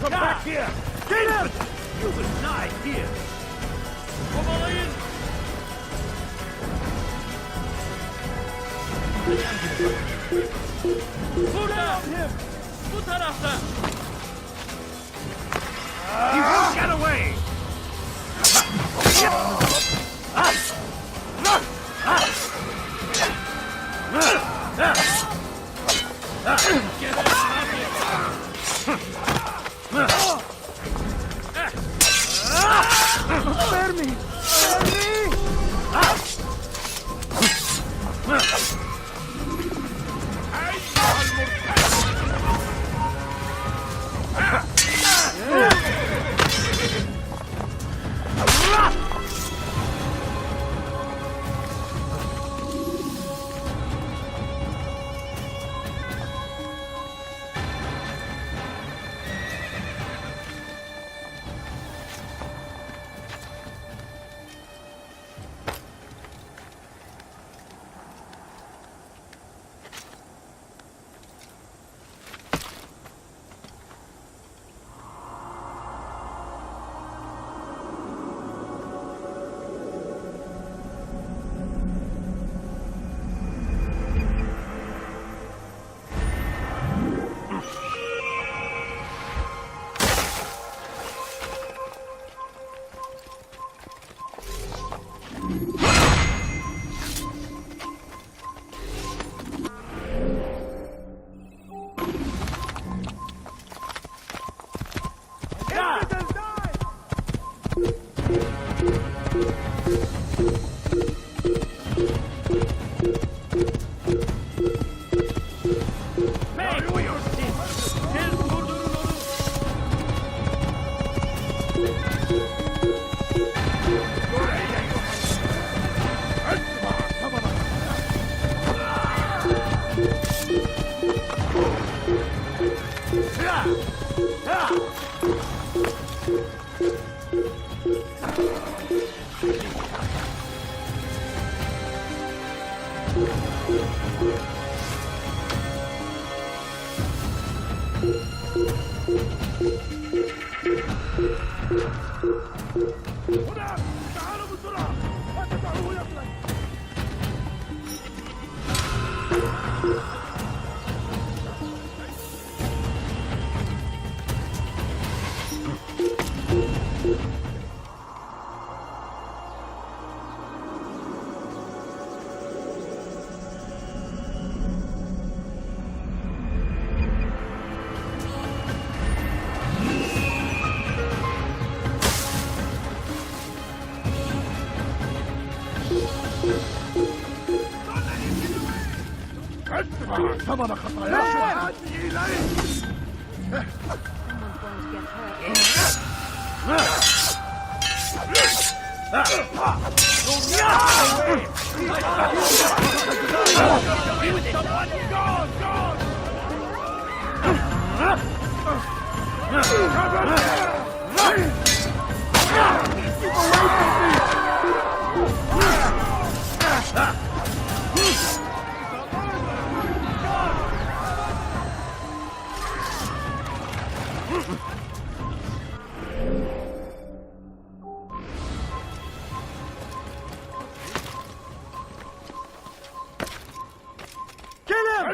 Come back here! Get him! You will die here! Come on in! Burada! Bu tarafta! You won't get away! Spare me! Spare me!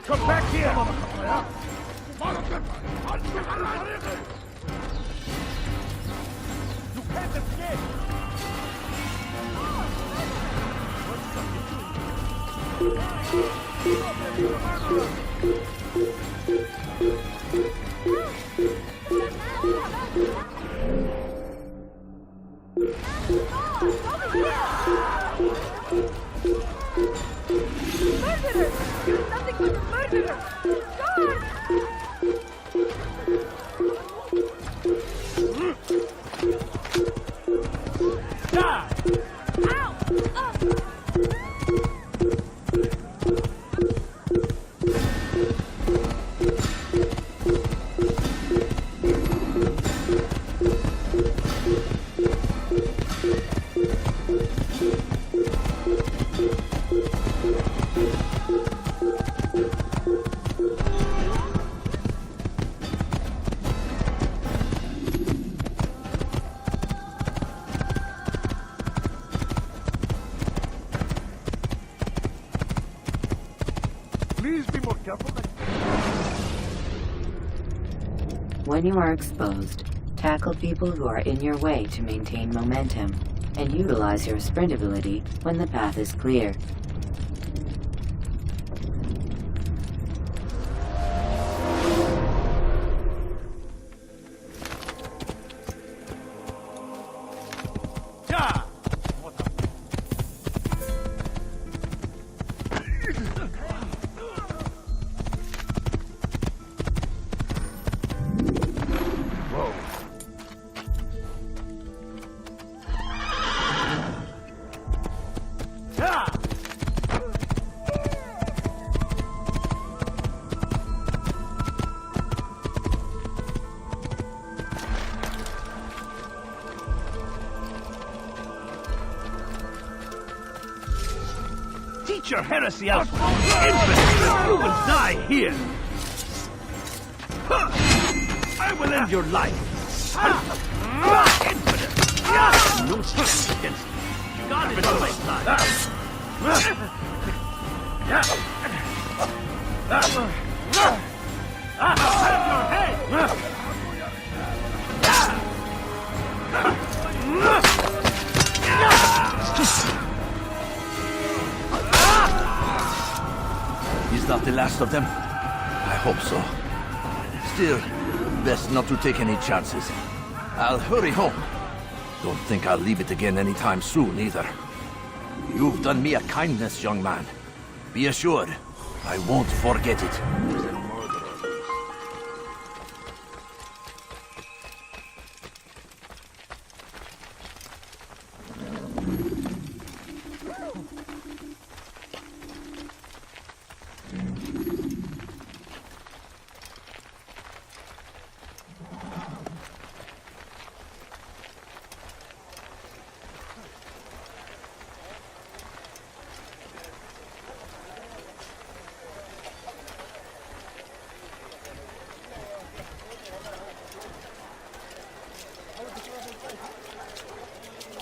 Come back here! You can't escape! Murderer! You're nothing but a murderer! God! Please be more careful. When you are exposed, tackle people who are in your way to maintain momentum, and utilize your sprint ability when the path is clear. Teach your heresy out! Infidel! You will die here! I will end your life! Infidel! No chance against me! God is on my side! Have your head! Is that the last of them? I hope so. Still, best not to take any chances. I'll hurry home. Don't think I'll leave it again anytime soon, either. You've done me a kindness, young man. Be assured, I won't forget it.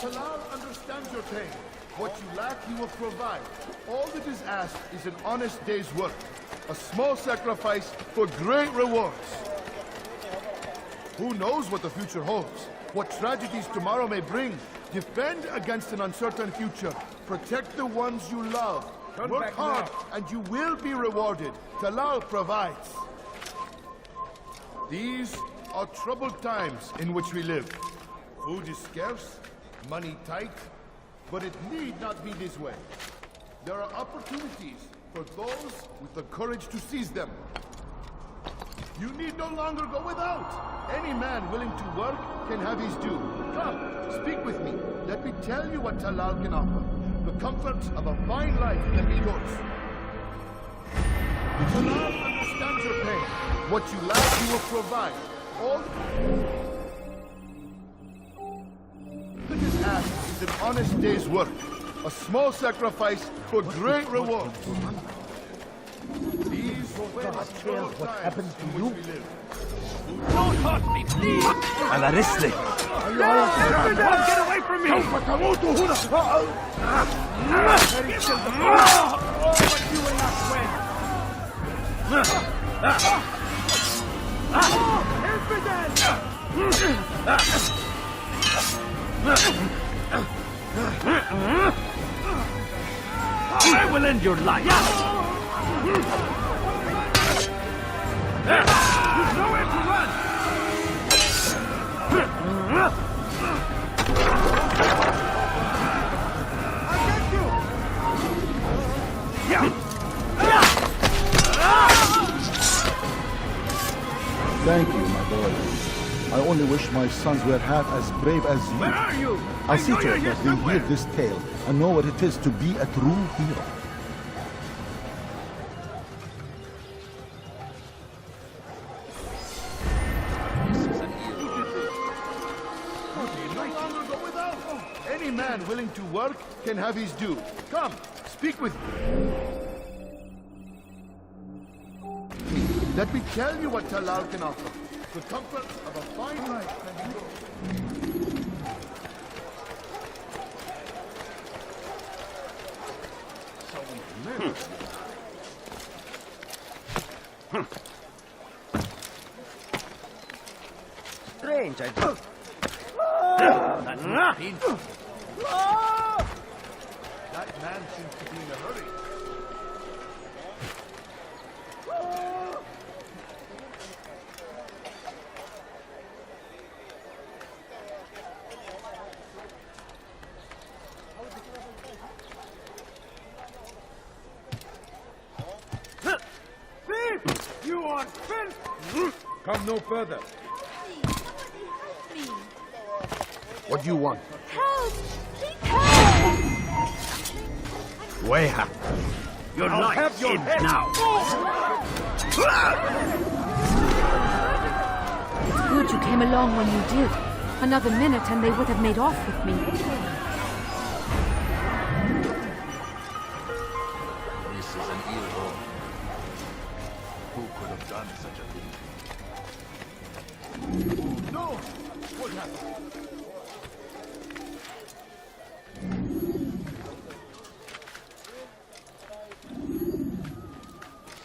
Talal understands your pain. What you lack, he will provide. All that is asked is an honest day's work. A small sacrifice for great rewards. Who knows what the future holds? What tragedies tomorrow may bring? Defend against an uncertain future. Protect the ones you love. Work hard, and you will be rewarded. Talal provides. These are troubled times in which we live. Food is scarce, money tight, but it need not be this way. There are opportunities for those with the courage to seize them. You need no longer go without. Any man willing to work can have his due. Come, speak with me. Let me tell you what Talal can offer. The comfort of a fine life can be yours. Talal understands your pain. What you lack, he will provide. All that is asked is an honest day's work. A small sacrifice for great reward. These are what happened to you. Don't hurt me, please! على رسلك. Get away from me! سوف تموت هنا. Oh, but you will not win! I will end your life! There's nowhere to run! I'll get you! Thank you, my boy. I only wish my sons were half as brave as you. Where are you? I'll see to it that they hear this tale and know what it is to be a true hero. Any man willing to work can have his due. Come, speak with me. Let me tell you what Talal can offer. The comfort of a fine life can be yours. So we live. Strange, I do. That's not painful. That man seems to be in a hurry. You are filth! Come no further. What do you want? Help! Please help! Weha. Your I'll life have your ends head. now. It's good you came along when you did. Another minute and they would have made off with me. This is an ill home. Who could have done such a thing? No! What happened?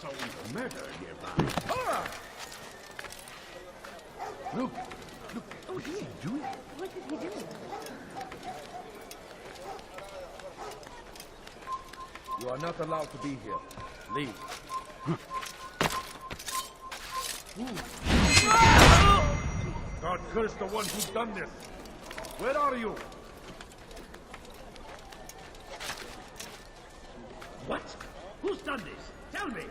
Someone's murder nearby. Look! What is he doing? What did he do? You are not allowed to be here. Leave. God curse the one who's done this. Where are you? What? Who's done this? Tell me!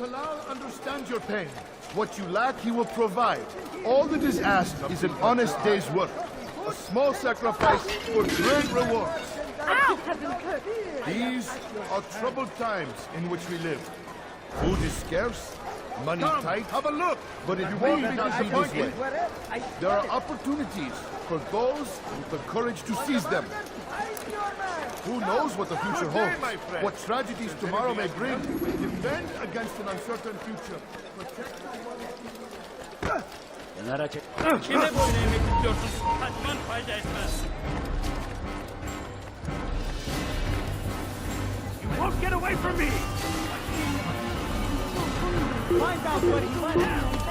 Talal understands your pain. What you lack, he will provide. All that is asked is an honest day's work. A small sacrifice for great rewards. These are troubled times in which we live. Food is scarce, money tight. Have a look! But it won't be this way. There are opportunities for those with the courage to seize them. Who knows what the future holds? What tragedies tomorrow may bring? Defend against an uncertain future. Kime boyun eğmek istiyorsun? Kaçman fayda etmez. You won't get away from me! Find out what he went out.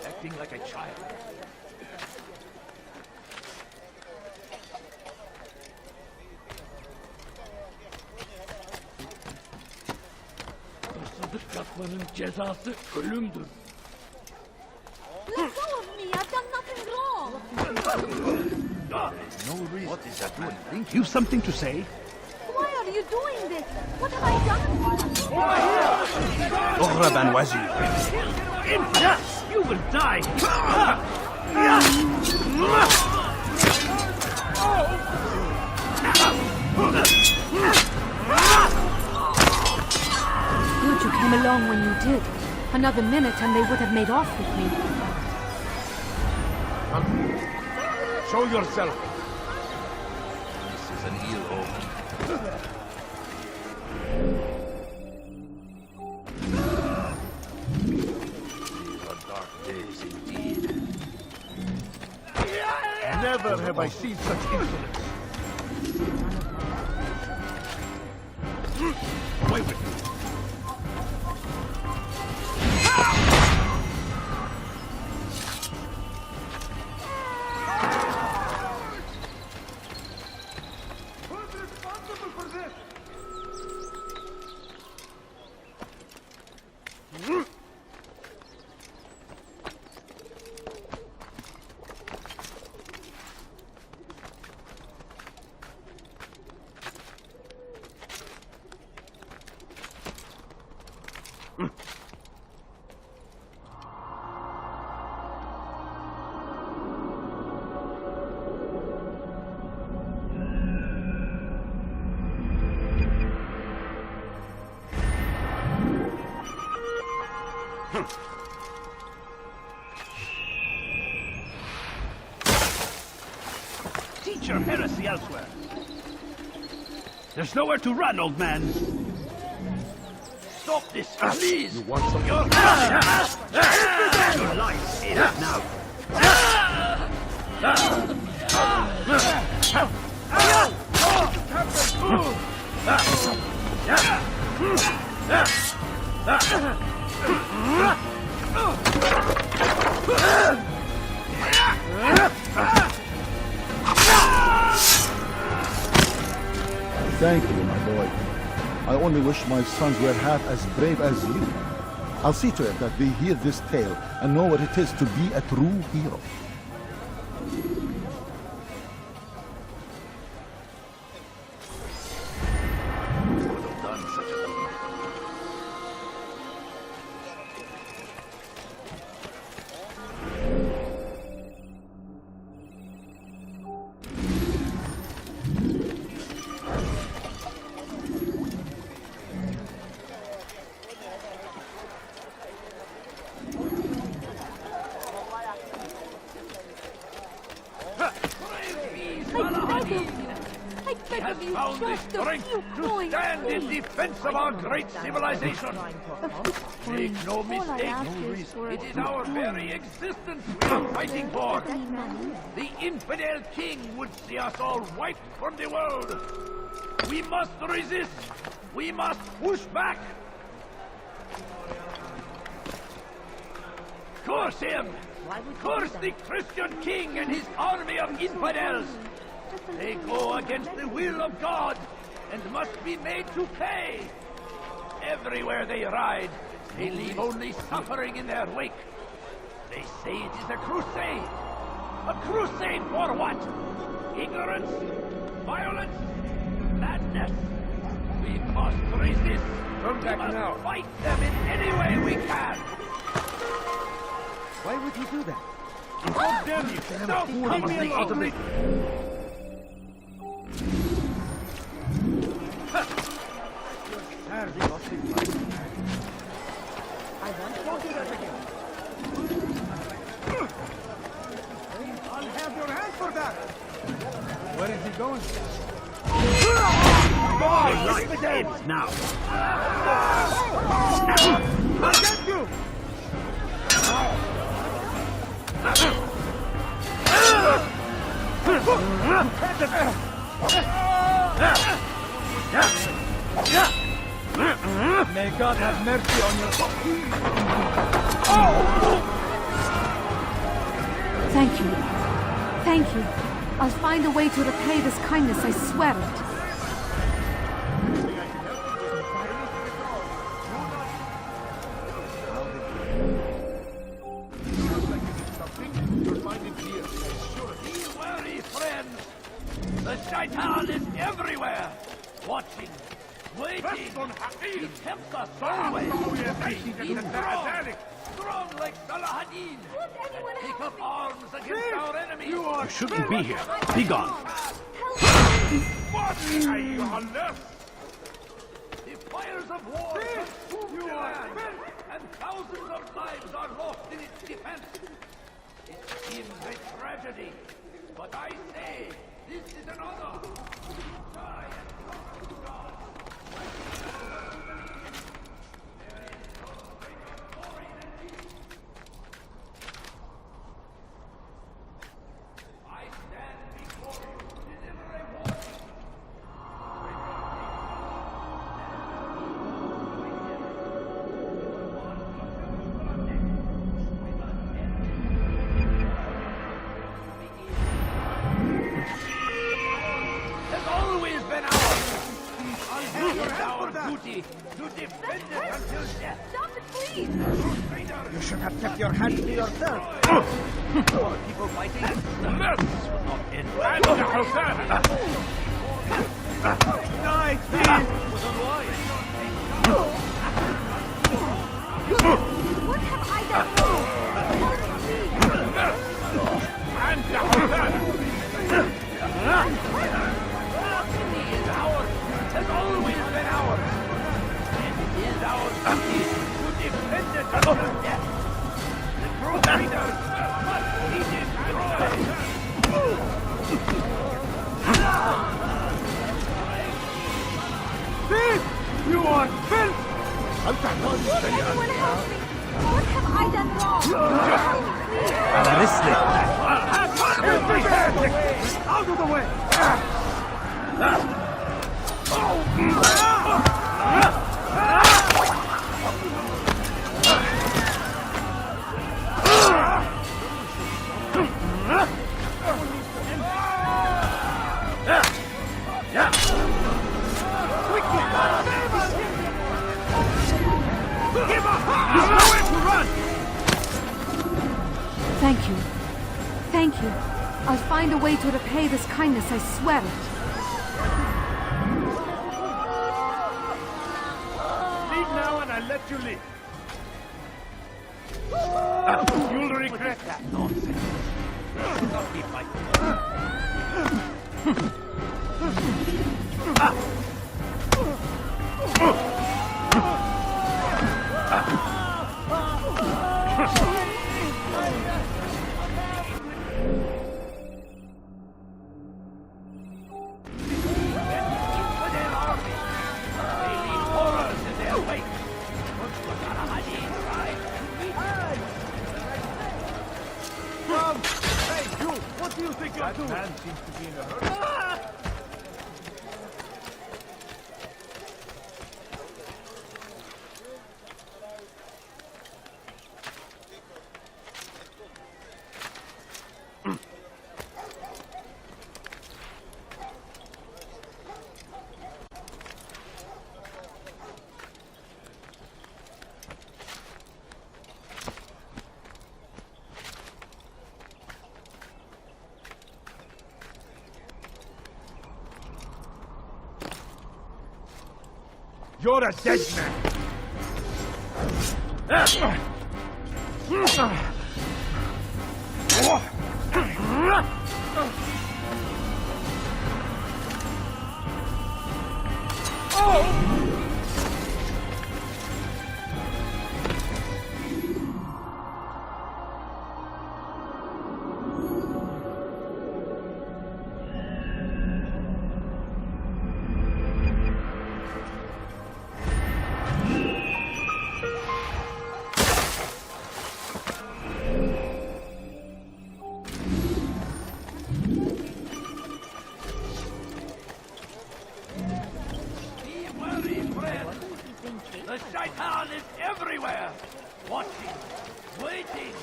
Acting like a child. Hırsızlık yapmanın cezası ölümdür. Let go of me! I've done nothing wrong! No reason. What is that doing? You've something to say? Why are you doing this? What have I done? Oghra Ben Wazir. Yes, you will die! Good you came along when you did. Another minute and they would have made off with me. Show yourself. This is an ill omen. These are dark days indeed. Never have I seen such insolence. Away with you. Teach your heresy elsewhere. There's nowhere to run, old man. Stop this, please. You want some? Your life is now. Thank you, my boy. I only wish my sons were half as brave as you. I'll see to it that they hear this tale and know what it is to be a true hero. I beg of you, just a few coins. Stand in defense of our great civilization. Make no mistake, it is our very existence we are fighting for. The infidel king would see us all wiped from the world. We must resist. We must push back. Curse him! Curse the Christian king and his army of infidels! They go against the will of God and must be made to pay. Everywhere they ride, they leave only suffering in their wake. They say it is a crusade. A crusade for what? Ignorance? Violence? Madness? We must resist. We must fight them in any way we can. Why would he do that? How dare you! Stop! Leave me alone! I want to do that again. I'll have your hand for that. Where is he going? My life ends now. I'll get you! May God have mercy on you. Thank you. Thank you. I'll find a way to repay this kindness, I swear it. The Shaitan is everywhere, watching, waiting. He tempts us always. He's strong like Salahadin. Take up arms against our enemies. You shouldn't be here. Be gone. What? The fires of war consume the land, and thousands of lives are lost in its defense. It seems a tragedy, but I say this is an honor. Try and talk to God. I stand before you to deliver a warning. Duty to defend it until death. Stop it, please! You should have kept your hand to yourself. More people fighting. The mess will not end. And the Hosanna! Die, please! What have I done wrong? And the Hosanna! He is ours. Has always been ours. And it is our duty to defend it until death. The Crusaders must be destroyed. Thief! You are filth! Would anyone help me? What have I done wrong? Every heretic! Out of the way! Thank you. Thank you. I'll find a way to repay this kindness, I swear it. Leave now and I'll let you live. You'll regret that nonsense. Not be fighting. seems to be in a hurry. You're a dead man! The Shaitan is everywhere! Watching, waiting!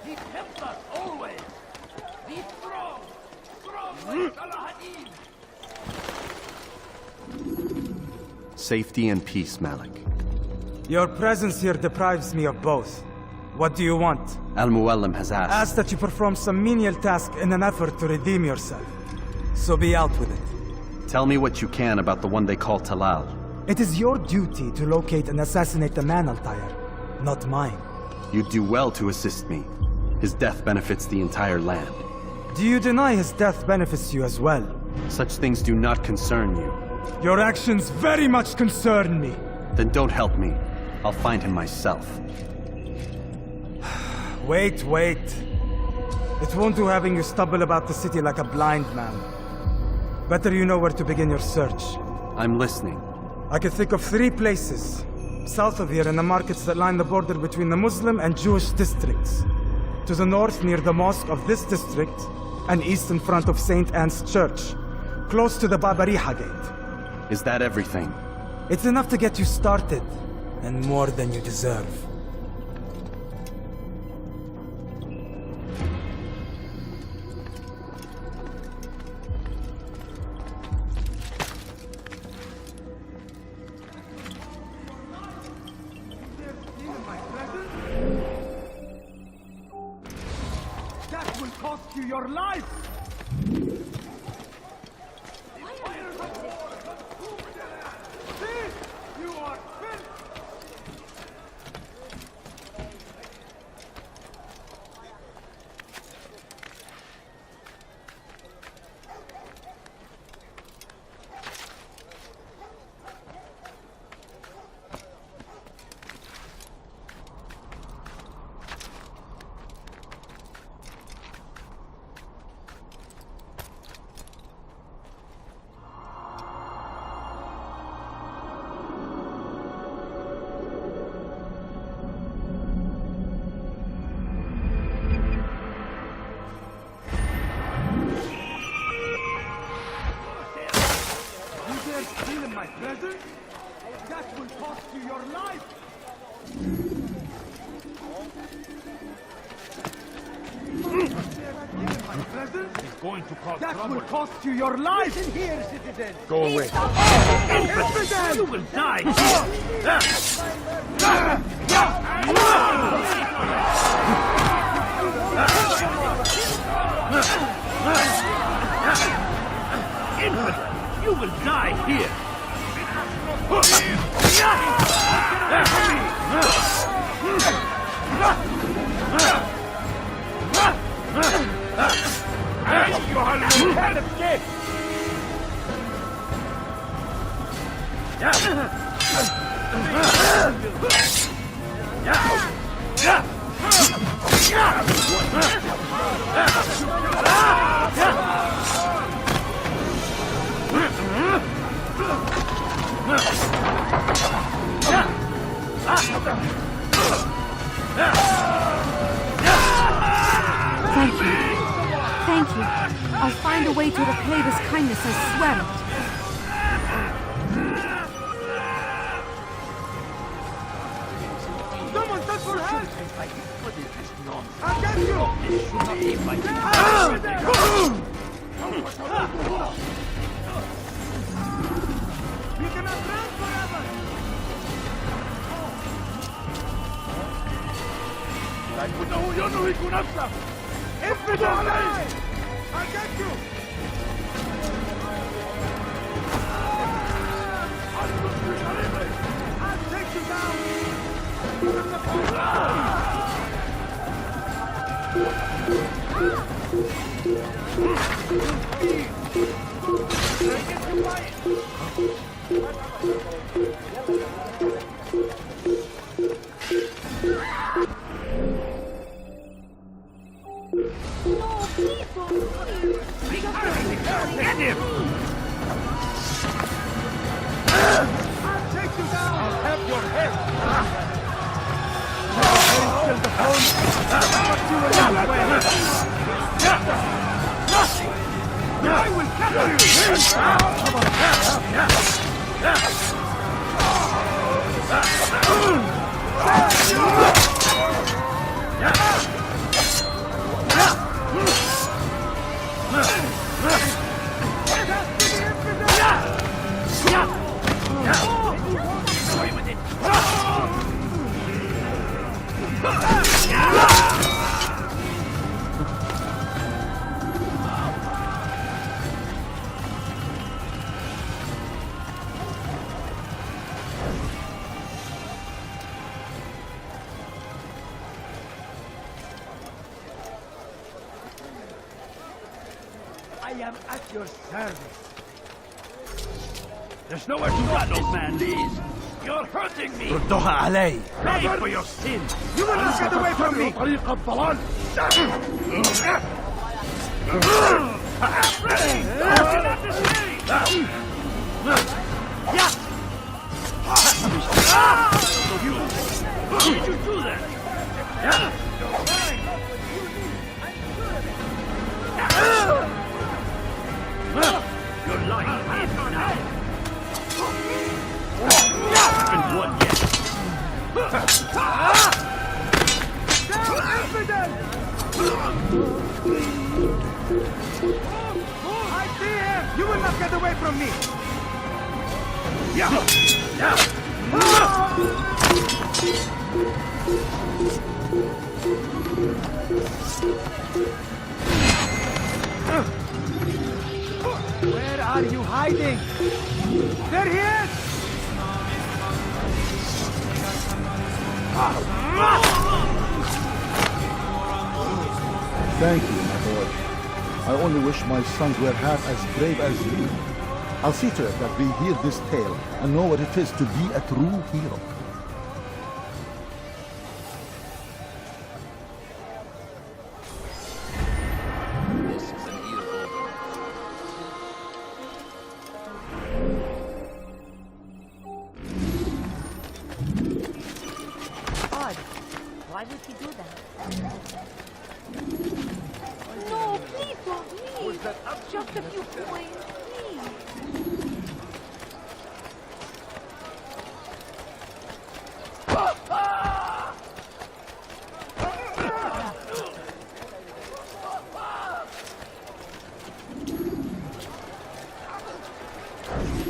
He tempts us always! Be strong! Strong like Salahadin! Safety and peace, Malik. Your presence here deprives me of both. What do you want? Al-Muallim has asked. Ask that you perform some menial task in an effort to redeem yourself. So be out with it. Tell me what you can about the one they call Talal. It is your duty to locate and assassinate the man, Altair, not mine. You'd do well to assist me. His death benefits the entire land. Do you deny his death benefits you as well? Such things do not concern you. Your actions very much concern me. Then don't help me. I'll find him myself. Wait. It won't do having you stumble about the city like a blind man. Better you know where to begin your search. I'm listening. I can think of 3 places. South of here in the markets that line the border between the Muslim and Jewish districts. To the north near the mosque of this district, and east in front of St. Anne's Church, close to the Babariha Gate. Is that everything? It's enough to get you started, and more than you deserve. That will cost you your life! You are finished! Stealing my present? That will cost you your life! My present? He's going to cause that trouble. Will cost you your life! Listen here, citizen! Go away. You will die! You will die here! You can't escape! Thank you. I'll find a way this kindness, I swear it. Someone send for help! What is this nonsense? I'll get you! This should not be my We cannot run forever! Infidel die! I'll get you! I'll take you Get him! I'll take you down! I'll have your head! I will I am at your service. There's nowhere to run, old man. Please, you're hurting me. Pay for your sin. You will not get away from me! Why did you do that? You're lying here now. And one yet. I see him! You will not get away from me! Where are you hiding? There he is! Thank you, my boy. I only wish my sons were half as brave as you. I'll see to it that we hear this tale and know what it is to be a true hero. Odd. Why would he do that? No, please don't leave. Just a few points, please.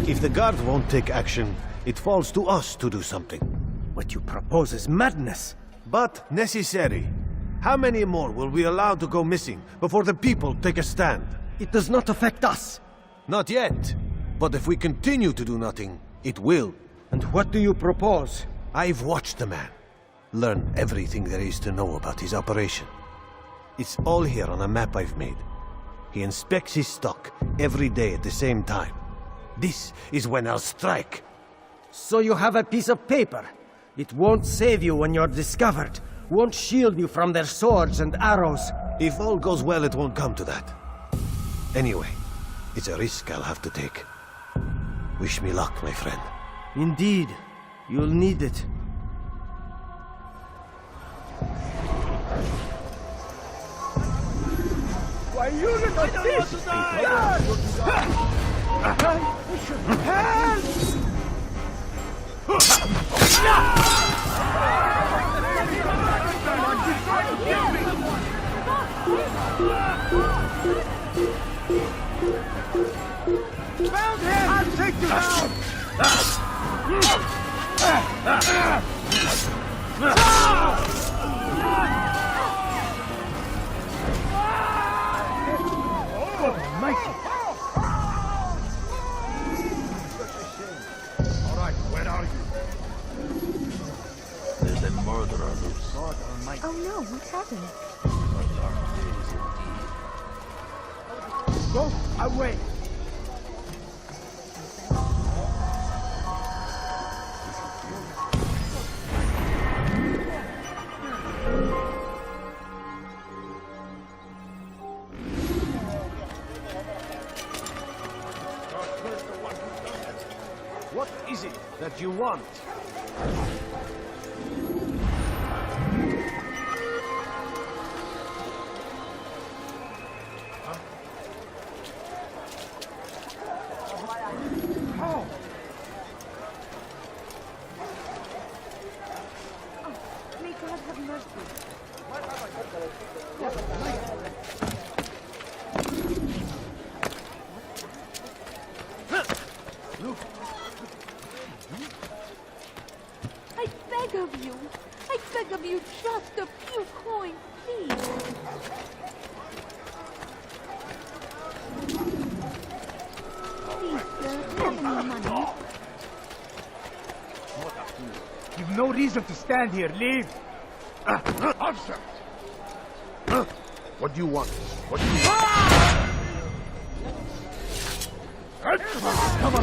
If the guard won't take action, it falls to us to do something. What you propose is madness, but necessary. How many more will we allow to go missing before the people take a stand? It does not affect us. Not yet. But if we continue to do nothing, it will. And what do you propose? I've watched the man. Learn everything there is to know about his operation. It's all here on a map I've made. He inspects his stock every day at the same time. This is when I'll strike. So you have a piece of paper. It won't save you when you're discovered. Won't shield you from their swords and arrows. If all goes well, it won't come to that. Anyway, it's a risk I'll have to take. Wish me luck, my friend. Indeed. You'll need it. Why Why, you little fish! Help! Found him! I'll take you down! Oh, Mikey! All right, where are you? There's a murderer loose. Oh no, what happened? Go away! What is it that you want? May God have mercy. I beg of you, just a few coins, please. Please, sir, have any money? You've no reason to stand here. Leave! Officer! What do you want? What do you want? Come on,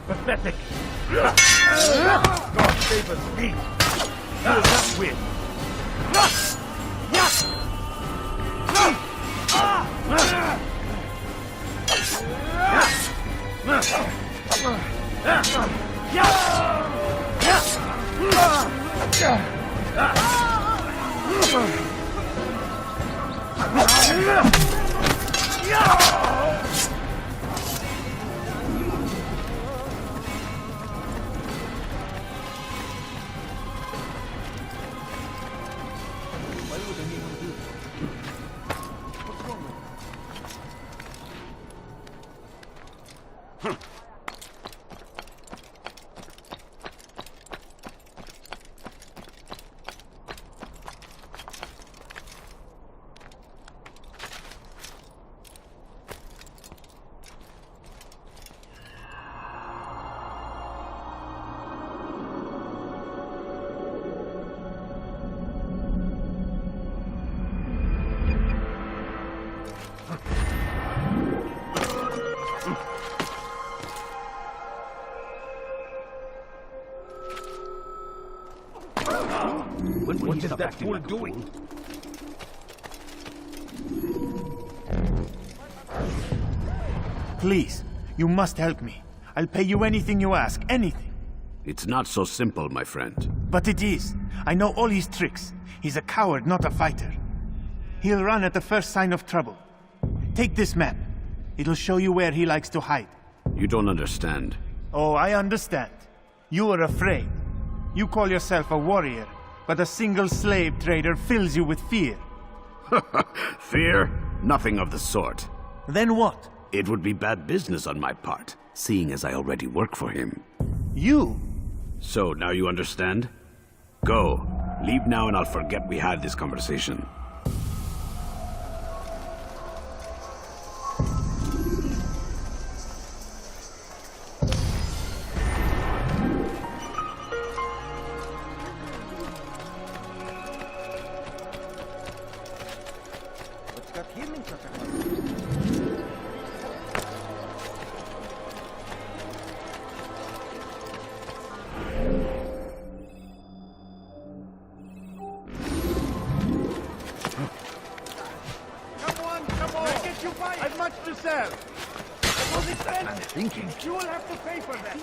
pathetic! God save us, me! You will not win! What is that fool doing? Please, you must help me. I'll pay you anything you ask, anything. It's not so simple, my friend. But it is. I know all his tricks. He's a coward, not a fighter. He'll run at the first sign of trouble. Take this map. It'll show you where he likes to hide. You don't understand. Oh, I understand. You are afraid. You call yourself a warrior, but a single slave trader fills you with fear. Fear? Nothing of the sort. Then what? It would be bad business on my part, seeing as I already work for him. You? So, now you understand? Go. Leave now and I'll forget we had this conversation. I've much to sell. Was it then? I'm thinking. You will have to pay for that.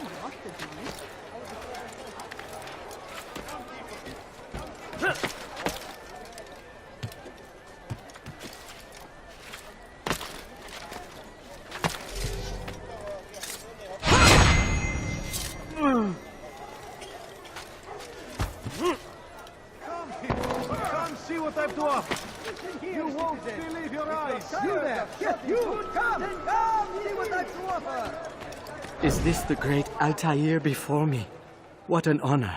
You there! You! Come! See what I to offer! Is this the great Altair before me? What an honor.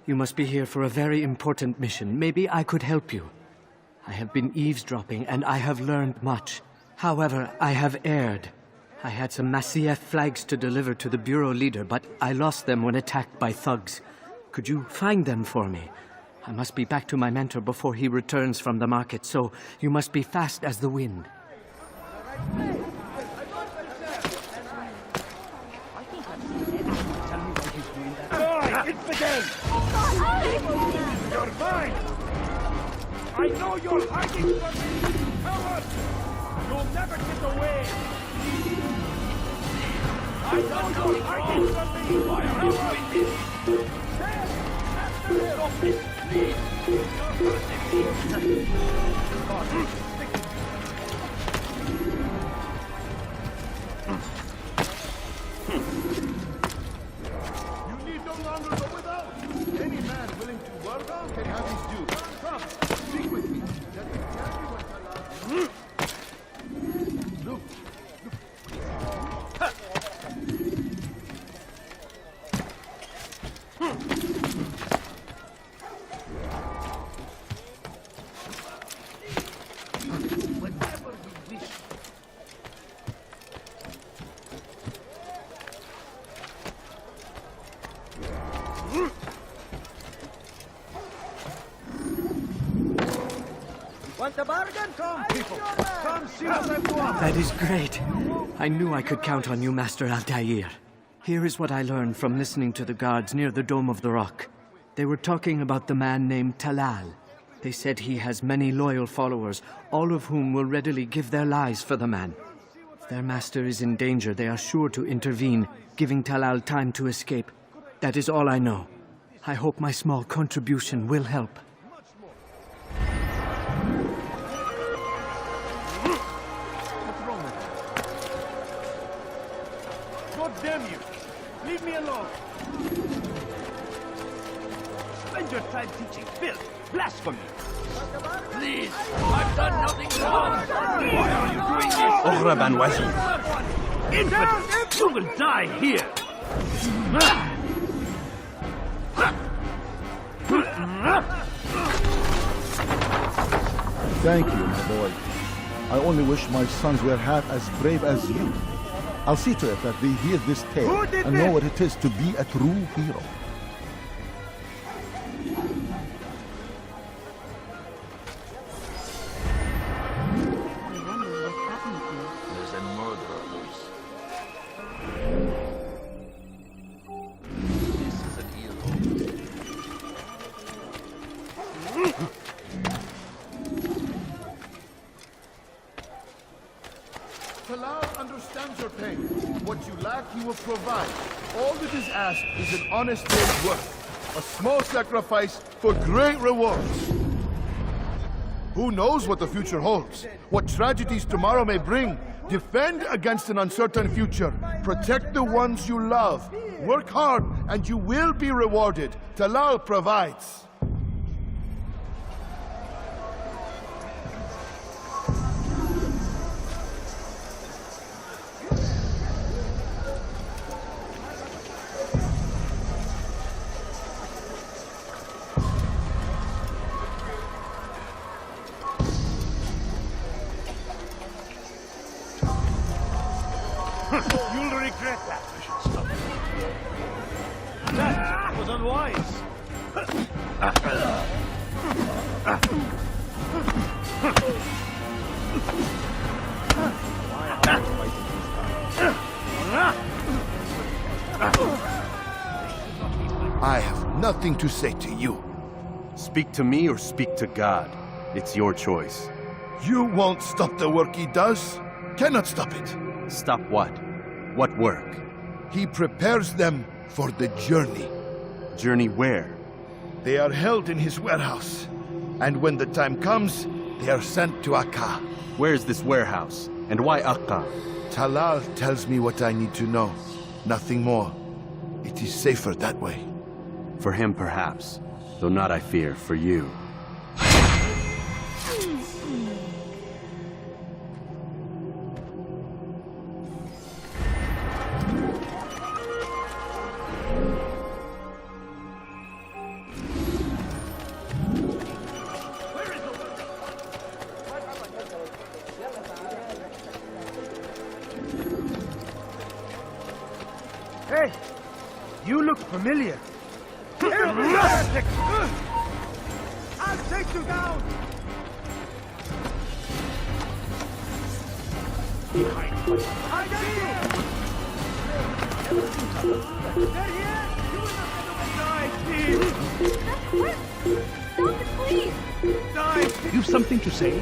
You must be here for a very important mission. Maybe I could help you. I have been eavesdropping, and I have learned much. However, I have erred. I had some Masyaf flags to deliver to the Bureau leader, but I lost them when attacked by thugs. Could you find them for me? I must be back to my mentor before he returns from the market, so you must be fast as the wind. Infidel! You're mine! I know you're hiding from me! Coward! You'll never get away! I know you're hiding from me! Coward! Stop this, please! You're hurting me! Longer go without. Any man willing to work can have his due. Come, speak with me. Look. Whatever we wish. Want a bargain? Come, people. Come see what I've to offer. That is great. I knew I could count on you, Master Altair. Here is what I learned from listening to the guards near the Dome of the Rock. They were talking about the man named Talal. They said he has many loyal followers, all of whom will readily give their lives for the man. If their master is in danger, they are sure to intervene, giving Talal time to escape. That is all I know. I hope my small contribution will help. God damn you! Leave me alone! Spend your time teaching filth! Blasphemy! Please! I've done nothing wrong! Why are you doing this? Oghra Ban Wazir! Infidel! You will die here! Thank you, my boy. I only wish my sons were half as brave as you. I'll see to it that they hear this tale and know what it is to be a true hero. There's a murderer loose. This is an hero. Talal understands your pain. What you lack, he will provide. All that is asked is an honest day's work. A small sacrifice for great rewards. Who knows what the future holds? What tragedies tomorrow may bring? Defend against an uncertain future. Protect the ones you love. Work hard and you will be rewarded. Talal provides. You'll regret that. I should stop. That was unwise. I have nothing to say to you. Speak to me or speak to God. It's your choice. You won't stop the work he does. Cannot stop it. Stop what? What work? He prepares them for the journey. Journey where? They are held in his warehouse. And when the time comes, they are sent to Akka. Where is this warehouse? And why Akka? Talal tells me what I need to know. Nothing more. It is safer that way. For him, perhaps. Though not, I fear, for you. Hey! You look familiar. I'll take you down! I got you! They're here! You will not get away! Die, Steve! Stop it, please! Die! You've something to say?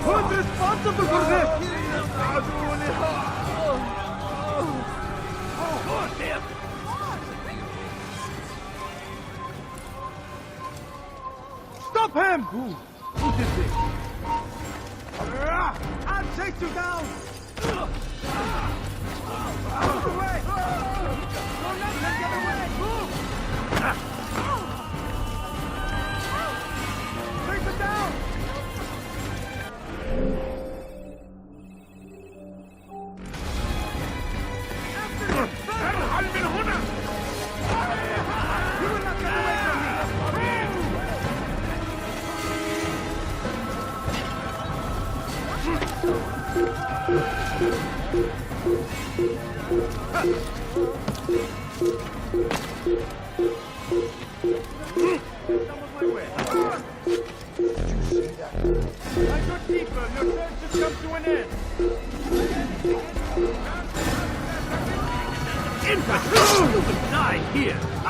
Who's responsible for this? Stop him! Who did this? I'll take you down! Out the way! Don't let them get away! Move! Take them down!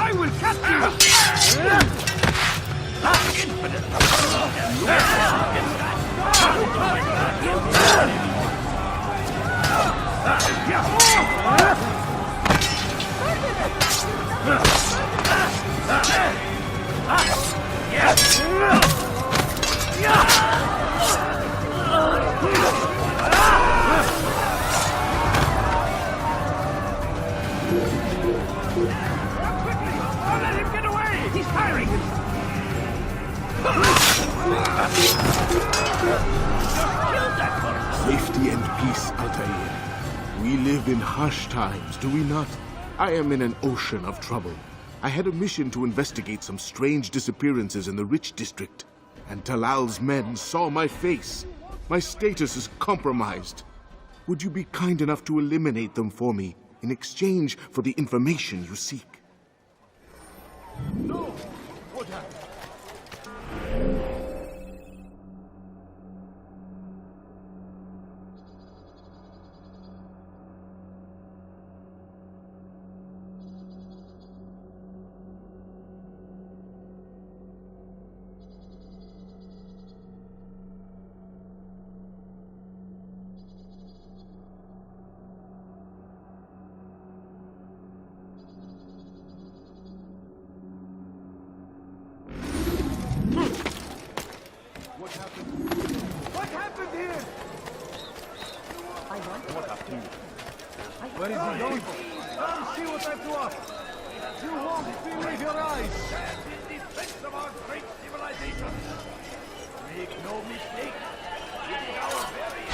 I will catch Safety and peace, Altair. We live in harsh times, do we not? I am in an ocean of trouble. I had a mission to investigate some strange disappearances in the Rich District, and Talal's men saw my face. My status is compromised. Would you be kind enough to eliminate them for me in exchange for the information you seek? No! What happened? What happened here? What happened? Where is he going? Come see what I've to offer. You won't believe your eyes. Stand in defense of our great civilization. Make no mistake. It is our very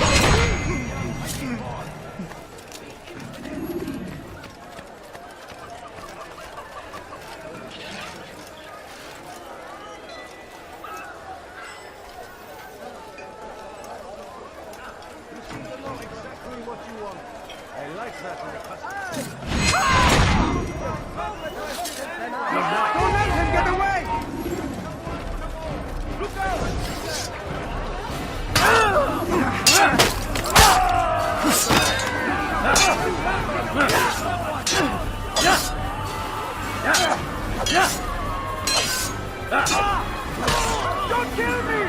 Exactly what you want. I like that in a custom. Don't let him get away! Look out! Don't kill me!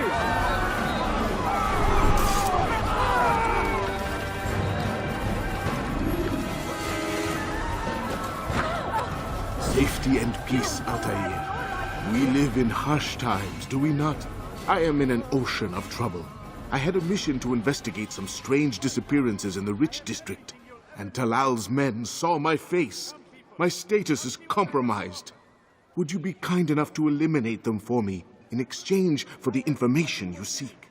Safety and peace, Altair. We live in harsh times, do we not? I am in an ocean of trouble. I had a mission to investigate some strange disappearances in the Rich District, and Talal's men saw my face. My status is compromised. Would you be kind enough to eliminate them for me in exchange for the information you seek?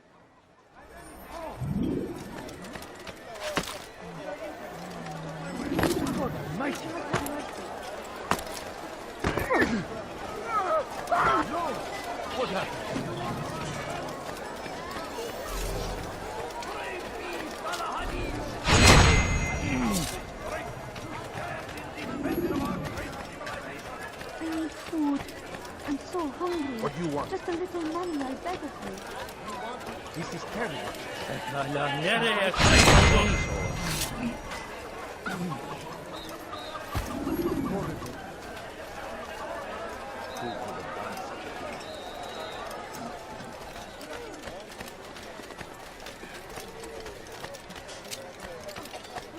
What happened? I need food. I'm so hungry. What do you want? Just a little money, I beg of you. This is terrible.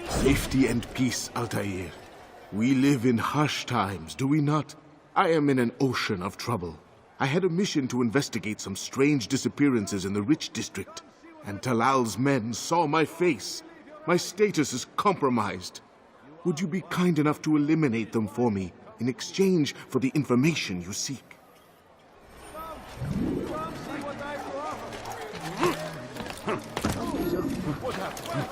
Safety and peace, Altair. We live in harsh times, do we not? I am in an ocean of trouble. I had a mission to investigate some strange disappearances in the Rich District, and Talal's men saw my face. My status is compromised. Would you be kind enough to eliminate them for me in exchange for the information you seek? What happened?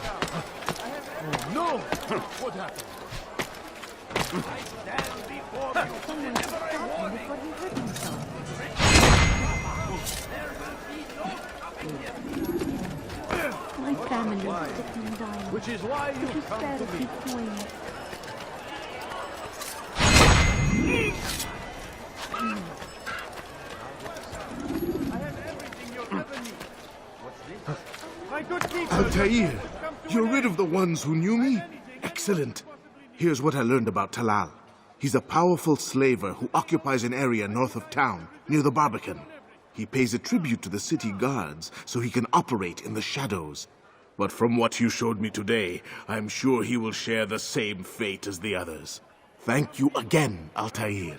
No! What happened? I stand before you whenever I want it. There will be no stopping him. My family is sick and dying. Which is why you It is come fair to to me. keep going. I have everything you'll ever need. What's this? My good people. Altair, you're rid of the ones who knew me? Excellent. Here's what I learned about Talal. He's a powerful slaver who occupies an area north of town, near the Barbican. He pays a tribute to the city guards so he can operate in the shadows. But from what you showed me today, I'm sure he will share the same fate as the others. Thank you again, Altair.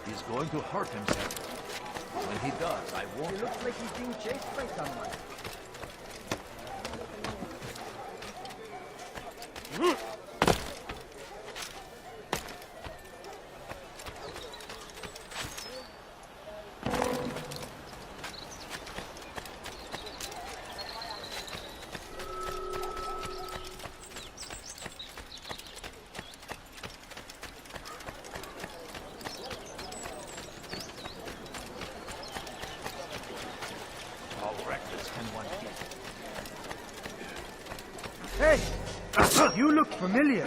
He's going to hurt himself. When he does, I won't. He looks like he's being chased by someone. How reckless can one get? Hey! You look familiar.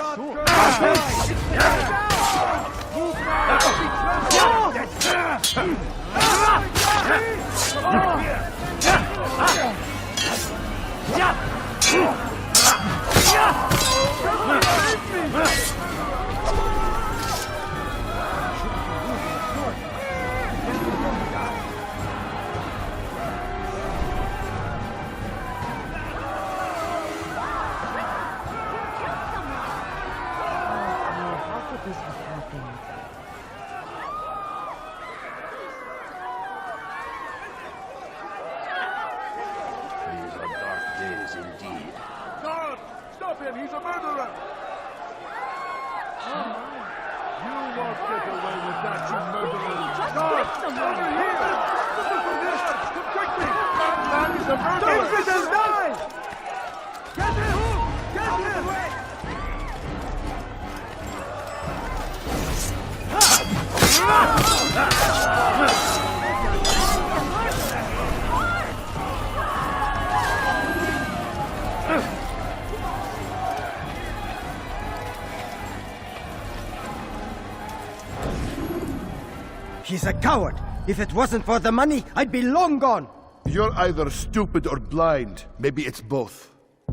These are dark days indeed. Guard! Stop him! He's a murderer! You won't get away with that, you murderer! Guard! Over here! Come quickly! That man is a murderer! David has died! Get him! Get him! He's a coward. If it wasn't for the money, I'd be long gone. You're either stupid or blind. Maybe it's both.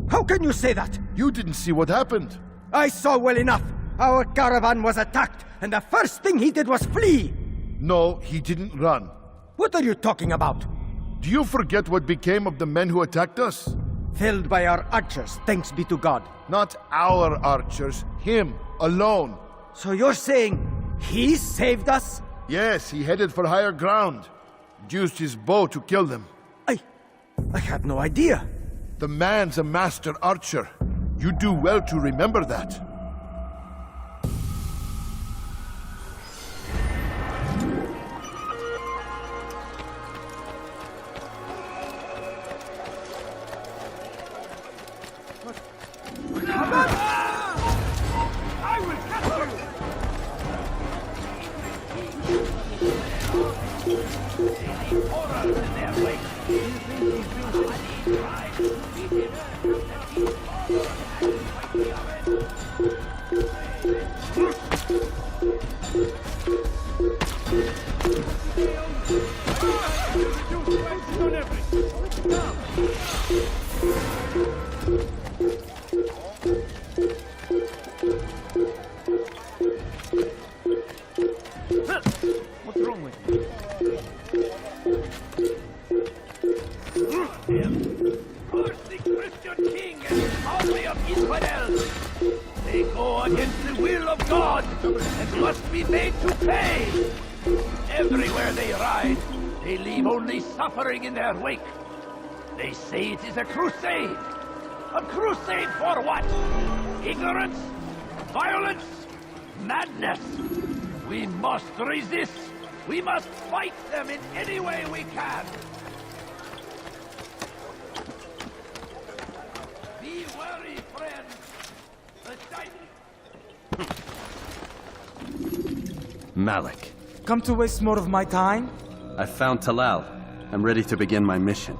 How can you say that? You didn't see what happened. I saw well enough. Our caravan was attacked, and the first thing he did was flee! No, he didn't run. What are you talking about? Do you forget what became of the men who attacked us? Felled by our archers, thanks be to God. Not our archers, him, alone. So you're saying he saved us? Yes, he headed for higher ground. Used his bow to kill them. I had no idea. The man's a master archer. You do well to remember that. I will catch you! Horrors in their wake. What's wrong with you? Curse the Christian king and his army of infidels! They go against the will of God and must be made to pay! Everywhere they ride, they leave only suffering in their wake. They say it is a crusade. A crusade for what? Ignorance? Violence? Madness? We must resist. We must fight them in any way we can. Be wary, friends. Malik. Come to waste more of my time? I found Talal. I'm ready to begin my mission.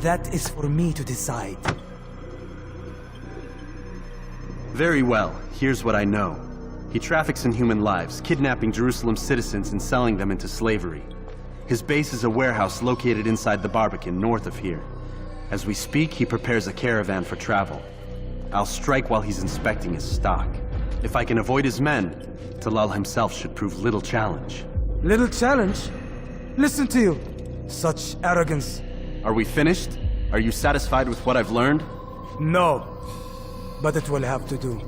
That is for me to decide. Very well. Here's what I know. He traffics in human lives, kidnapping Jerusalem citizens and selling them into slavery. His base is a warehouse located inside the Barbican, north of here. As we speak, he prepares a caravan for travel. I'll strike while he's inspecting his stock. If I can avoid his men, Talal himself should prove little challenge. Little challenge? Listen to you. Such arrogance. Are we finished? Are you satisfied with what I've learned? No. But it will have to do.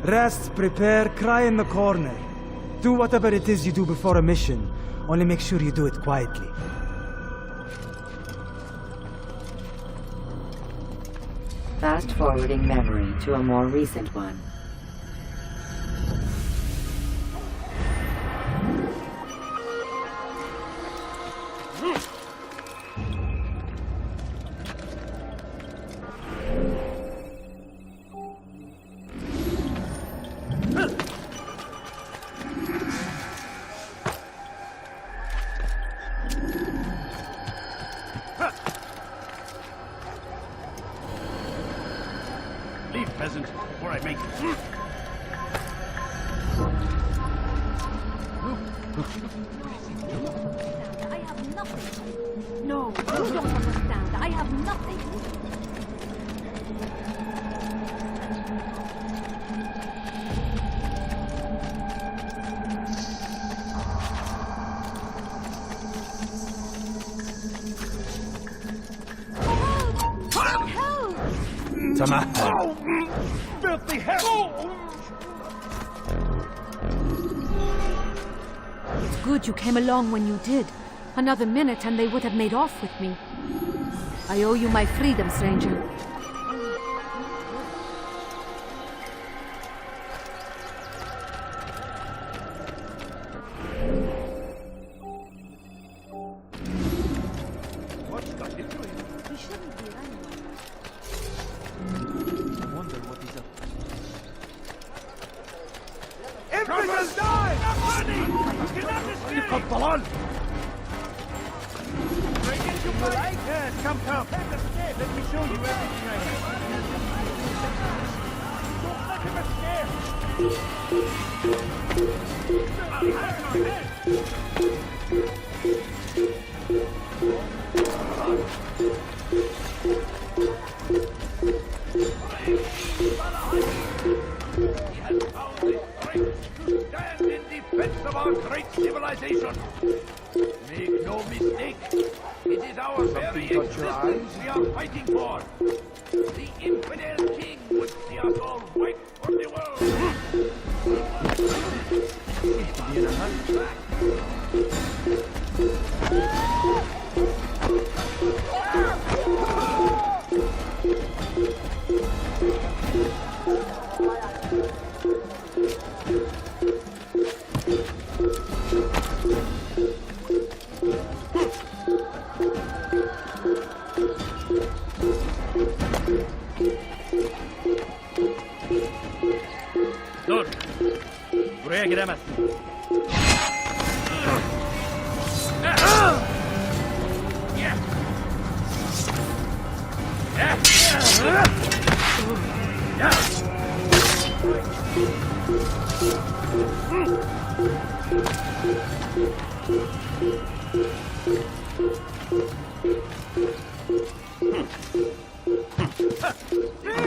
Rest, prepare, cry in the corner. Do whatever it is you do before a mission. Only make sure you do it quietly. Fast-forwarding memory to a more recent one. Leave, peasant, before I make it. I have nothing. No, you don't understand. I have nothing. Oh, filthy hell! It's good you came along when you did. Another minute and they would have made off with me. I owe you my freedom, stranger. What's got into him? He shouldn't be anyway. I wonder what he's up to. Everyone die! You cannot escape! Come, Talal! Bring it to fight! Yes, come. Can't escape. Let me show you everything I have. Don't let him escape! our great civilization. Make no mistake, it is our very existence we are fighting for. The infidel king would see us all wiped from the Dur! Buraya giremezsin.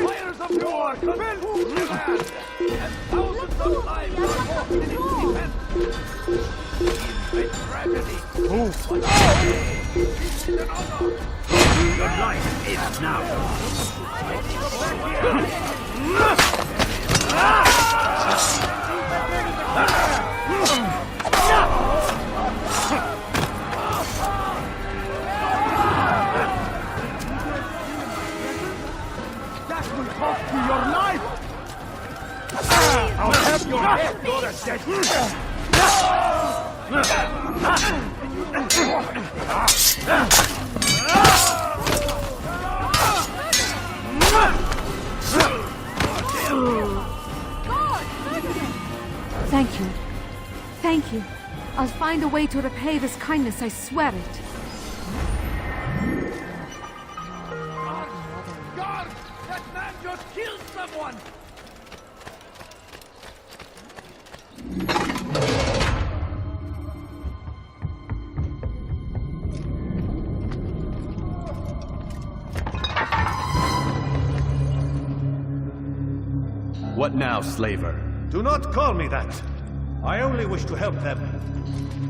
Fires of war consume the land, and thousands of lives are lost in its defense. In tragedy. Move! This is an honor! Your life is now. That will cost you your life! I'll have your head go to Thank you. Thank you. I'll find a way to repay this kindness, I swear it. Guard! That man just killed someone! What now, slaver? Do not call me that. I only wish to help them,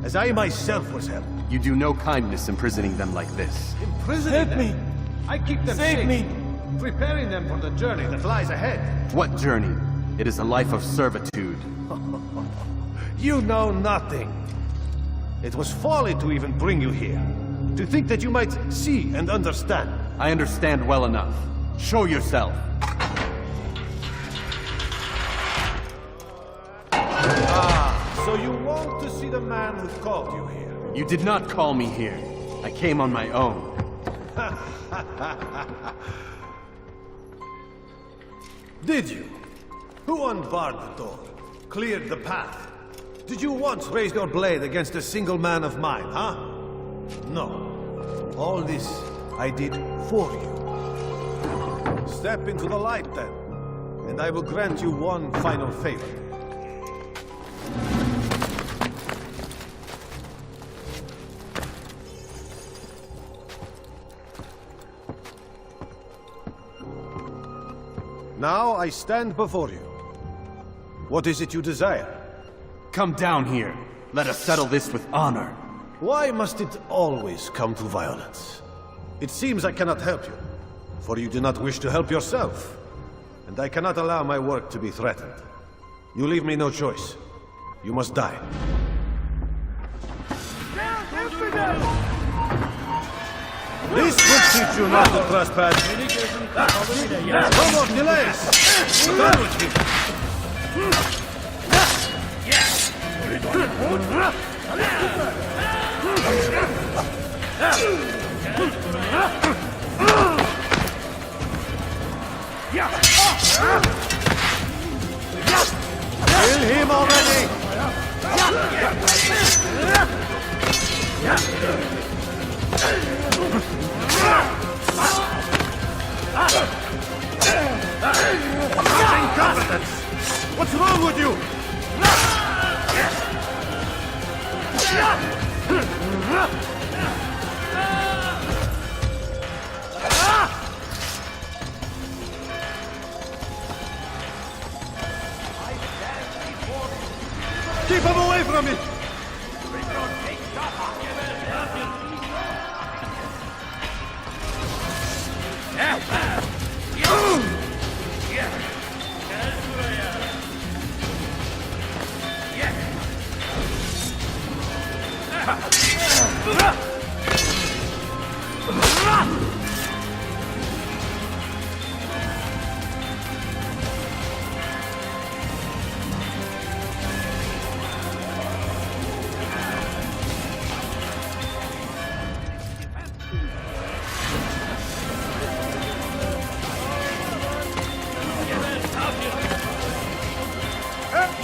as I myself was helped. You do no kindness imprisoning them like this. Imprisoning them? I keep them safe, preparing them for the journey that lies ahead. What journey? It is a life of servitude. You know nothing. It was folly to even bring you here. To think that you might see and understand. I understand well enough. Show yourself. So you want to see the man who called you here? You did not call me here. I came on my own. Did you? Who unbarred the door? Cleared the path? Did you once raise your blade against a single man of mine, huh? No. All this I did for you. Step into the light then, and I will grant you one final favor. Now I stand before you. What is it you desire? Come down here. Let us settle this with honor. Why must it always come to violence? It seems I cannot help you, for you do not wish to help yourself. And I cannot allow my work to be threatened. You leave me no choice. You must die. This will teach you not to trespass. No more delays. Done with you. Kill him already. Incompetence! What's wrong with you? Keep him away from me!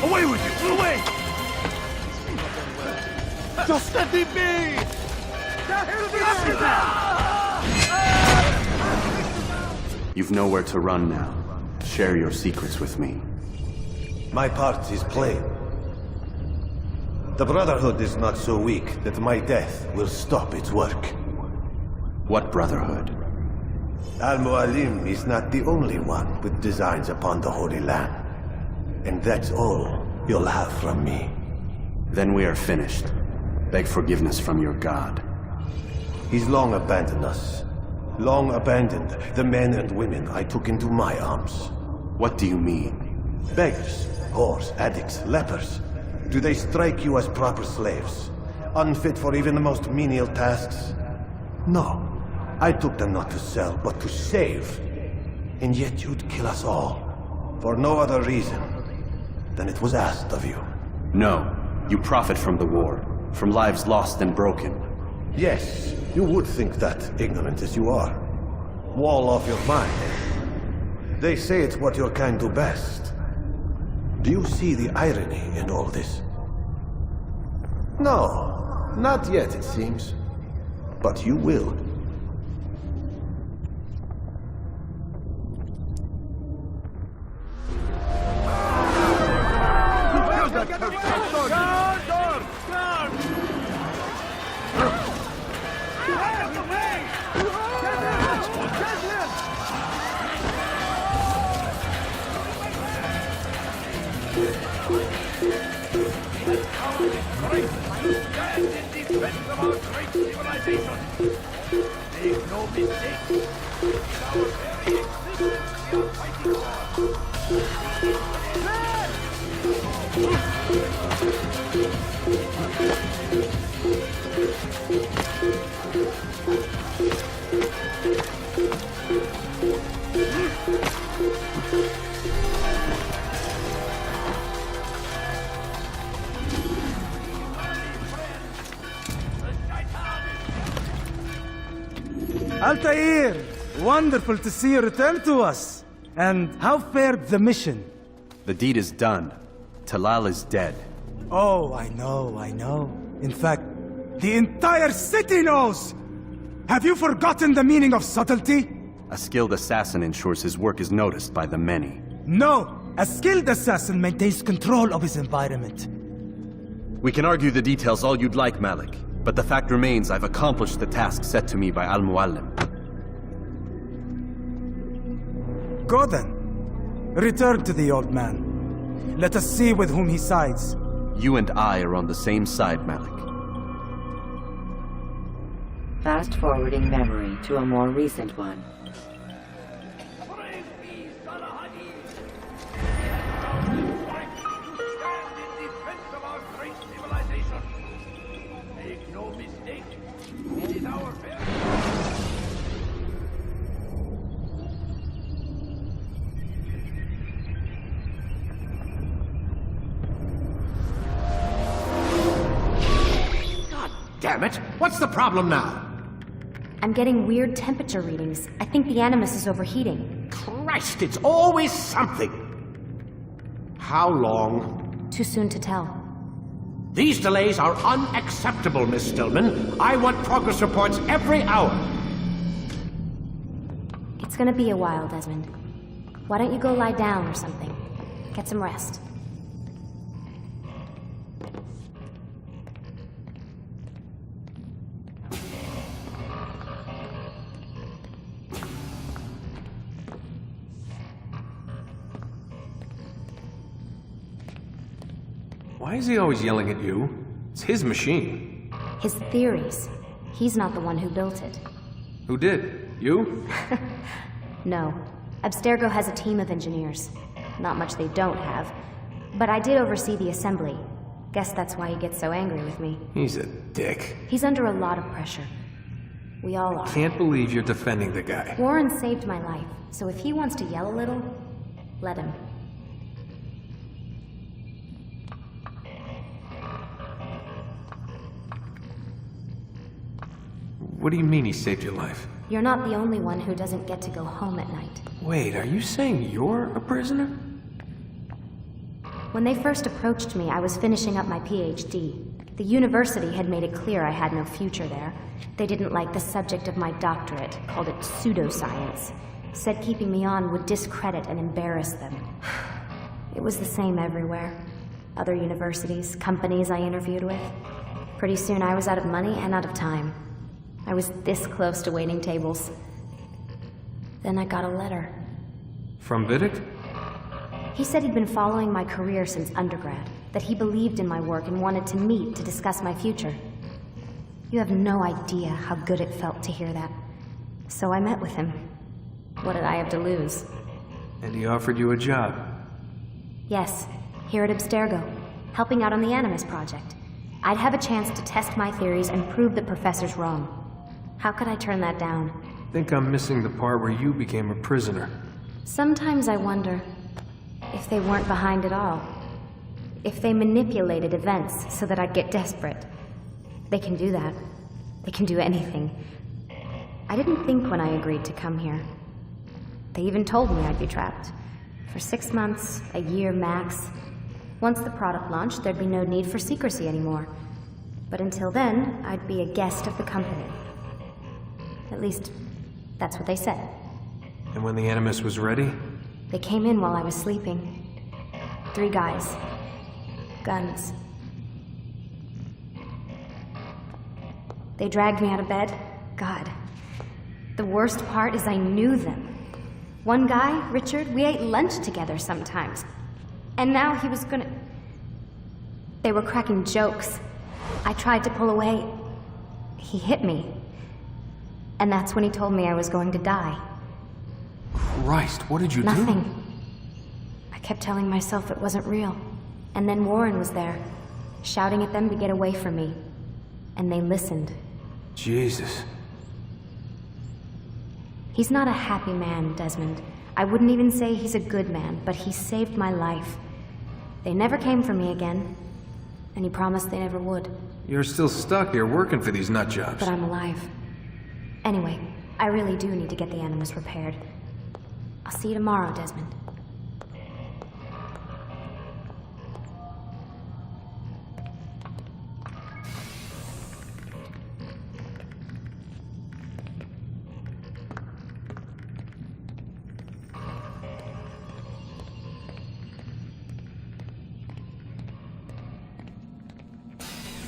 Away with you! Away! Just let me be! You've nowhere to run now. Share your secrets with me. My part is plain. The Brotherhood is not so weak that my death will stop its work. What Brotherhood? Al-Mualim is not the only one with designs upon the Holy Land. And that's all you'll have from me. Then we are finished. Beg forgiveness from your god. He's long abandoned us. Long abandoned the men and women I took into my arms. What do you mean? Beggars, whores, addicts, lepers. Do they strike you as proper slaves? Unfit for even the most menial tasks? No. I took them not to sell, but to save. And yet you'd kill us all. For no other reason than it was asked of you. No. You profit from the war. From lives lost and broken. Yes, you would think that, ignorant as you are. Wall off your mind. They say it's what your kind do best. Do you see the irony in all this? No, not yet, it seems. But you will. Make no mistake, it's our very existence we are fighting Altair! Wonderful to see you return to us. And how fared the mission? The deed is done. Talal is dead. Oh, I know. In fact, the entire city knows! Have you forgotten the meaning of subtlety? A skilled assassin ensures his work is noticed by the many. No! A skilled assassin maintains control of his environment. We can argue the details all you'd like, Malik. But the fact remains I've accomplished the task set to me by Al-Mualim. Go then. Return to the old man. Let us see with whom he sides. You and I are on the same side, Malik. Fast-forwarding memory to a more recent one. Damn it! What's the problem now? I'm getting weird temperature readings. I think the Animus is overheating. Christ, it's always something! How long? Too soon to tell. These delays are unacceptable, Miss Stillman. I want progress reports every hour. It's gonna be a while, Desmond. Why don't you go lie down or something? Get some rest. Why is he always yelling at you? It's his machine. His theories. He's not the one who built it. Who did? You? No. Abstergo has a team of engineers. Not much they don't have. But I did oversee the assembly. Guess that's why he gets so angry with me. He's a dick. He's under a lot of pressure. We all are. Can't believe you're defending the guy. Warren saved my life, so if he wants to yell a little, let him. What do you mean he saved your life? You're not the only one who doesn't get to go home at night. Wait, are you saying you're a prisoner? When they first approached me, I was finishing up my PhD. The university had made it clear I had no future there. They didn't like the subject of my doctorate, called it pseudoscience. Said keeping me on would discredit and embarrass them. It was the same everywhere. Other universities, companies I interviewed with. Pretty soon I was out of money and out of time. I was this close to waiting tables. Then I got a letter. From Vidic? He said he'd been following my career since undergrad, that he believed in my work and wanted to meet to discuss my future. You have no idea how good it felt to hear that. So I met with him. What did I have to lose? And he offered you a job. Yes, here at Abstergo, helping out on the Animus project. I'd have a chance to test my theories and prove the professor's wrong. How could I turn that down? Think I'm missing the part where you became a prisoner. Sometimes I wonder if they weren't behind it all. If they manipulated events so that I'd get desperate. They can do that. They can do anything. I didn't think when I agreed to come here. They even told me I'd be trapped. For 6 months, a year max. Once the product launched, there'd be no need for secrecy anymore. But until then, I'd be a guest of the company. At least, that's what they said. And when the Animus was ready? They came in while I was sleeping. 3 guys. Guns. They dragged me out of bed. God. The worst part is I knew them. One guy, Richard, we ate lunch together sometimes. And now he was gonna... They were cracking jokes. I tried to pull away. He hit me. And that's when he told me I was going to die. Christ, what did you do? Nothing. I kept telling myself it wasn't real. And then Warren was there, shouting at them to get away from me. And they listened. Jesus. He's not a happy man, Desmond. I wouldn't even say he's a good man, but he saved my life. They never came for me again, and he promised they never would. You're still stuck here working for these nut jobs. But I'm alive. Anyway, I really do need to get the Animus repaired. I'll see you tomorrow, Desmond.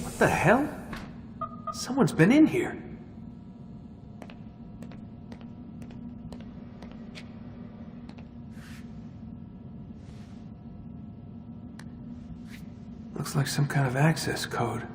What the hell? Someone's been in here. Looks like some kind of access code.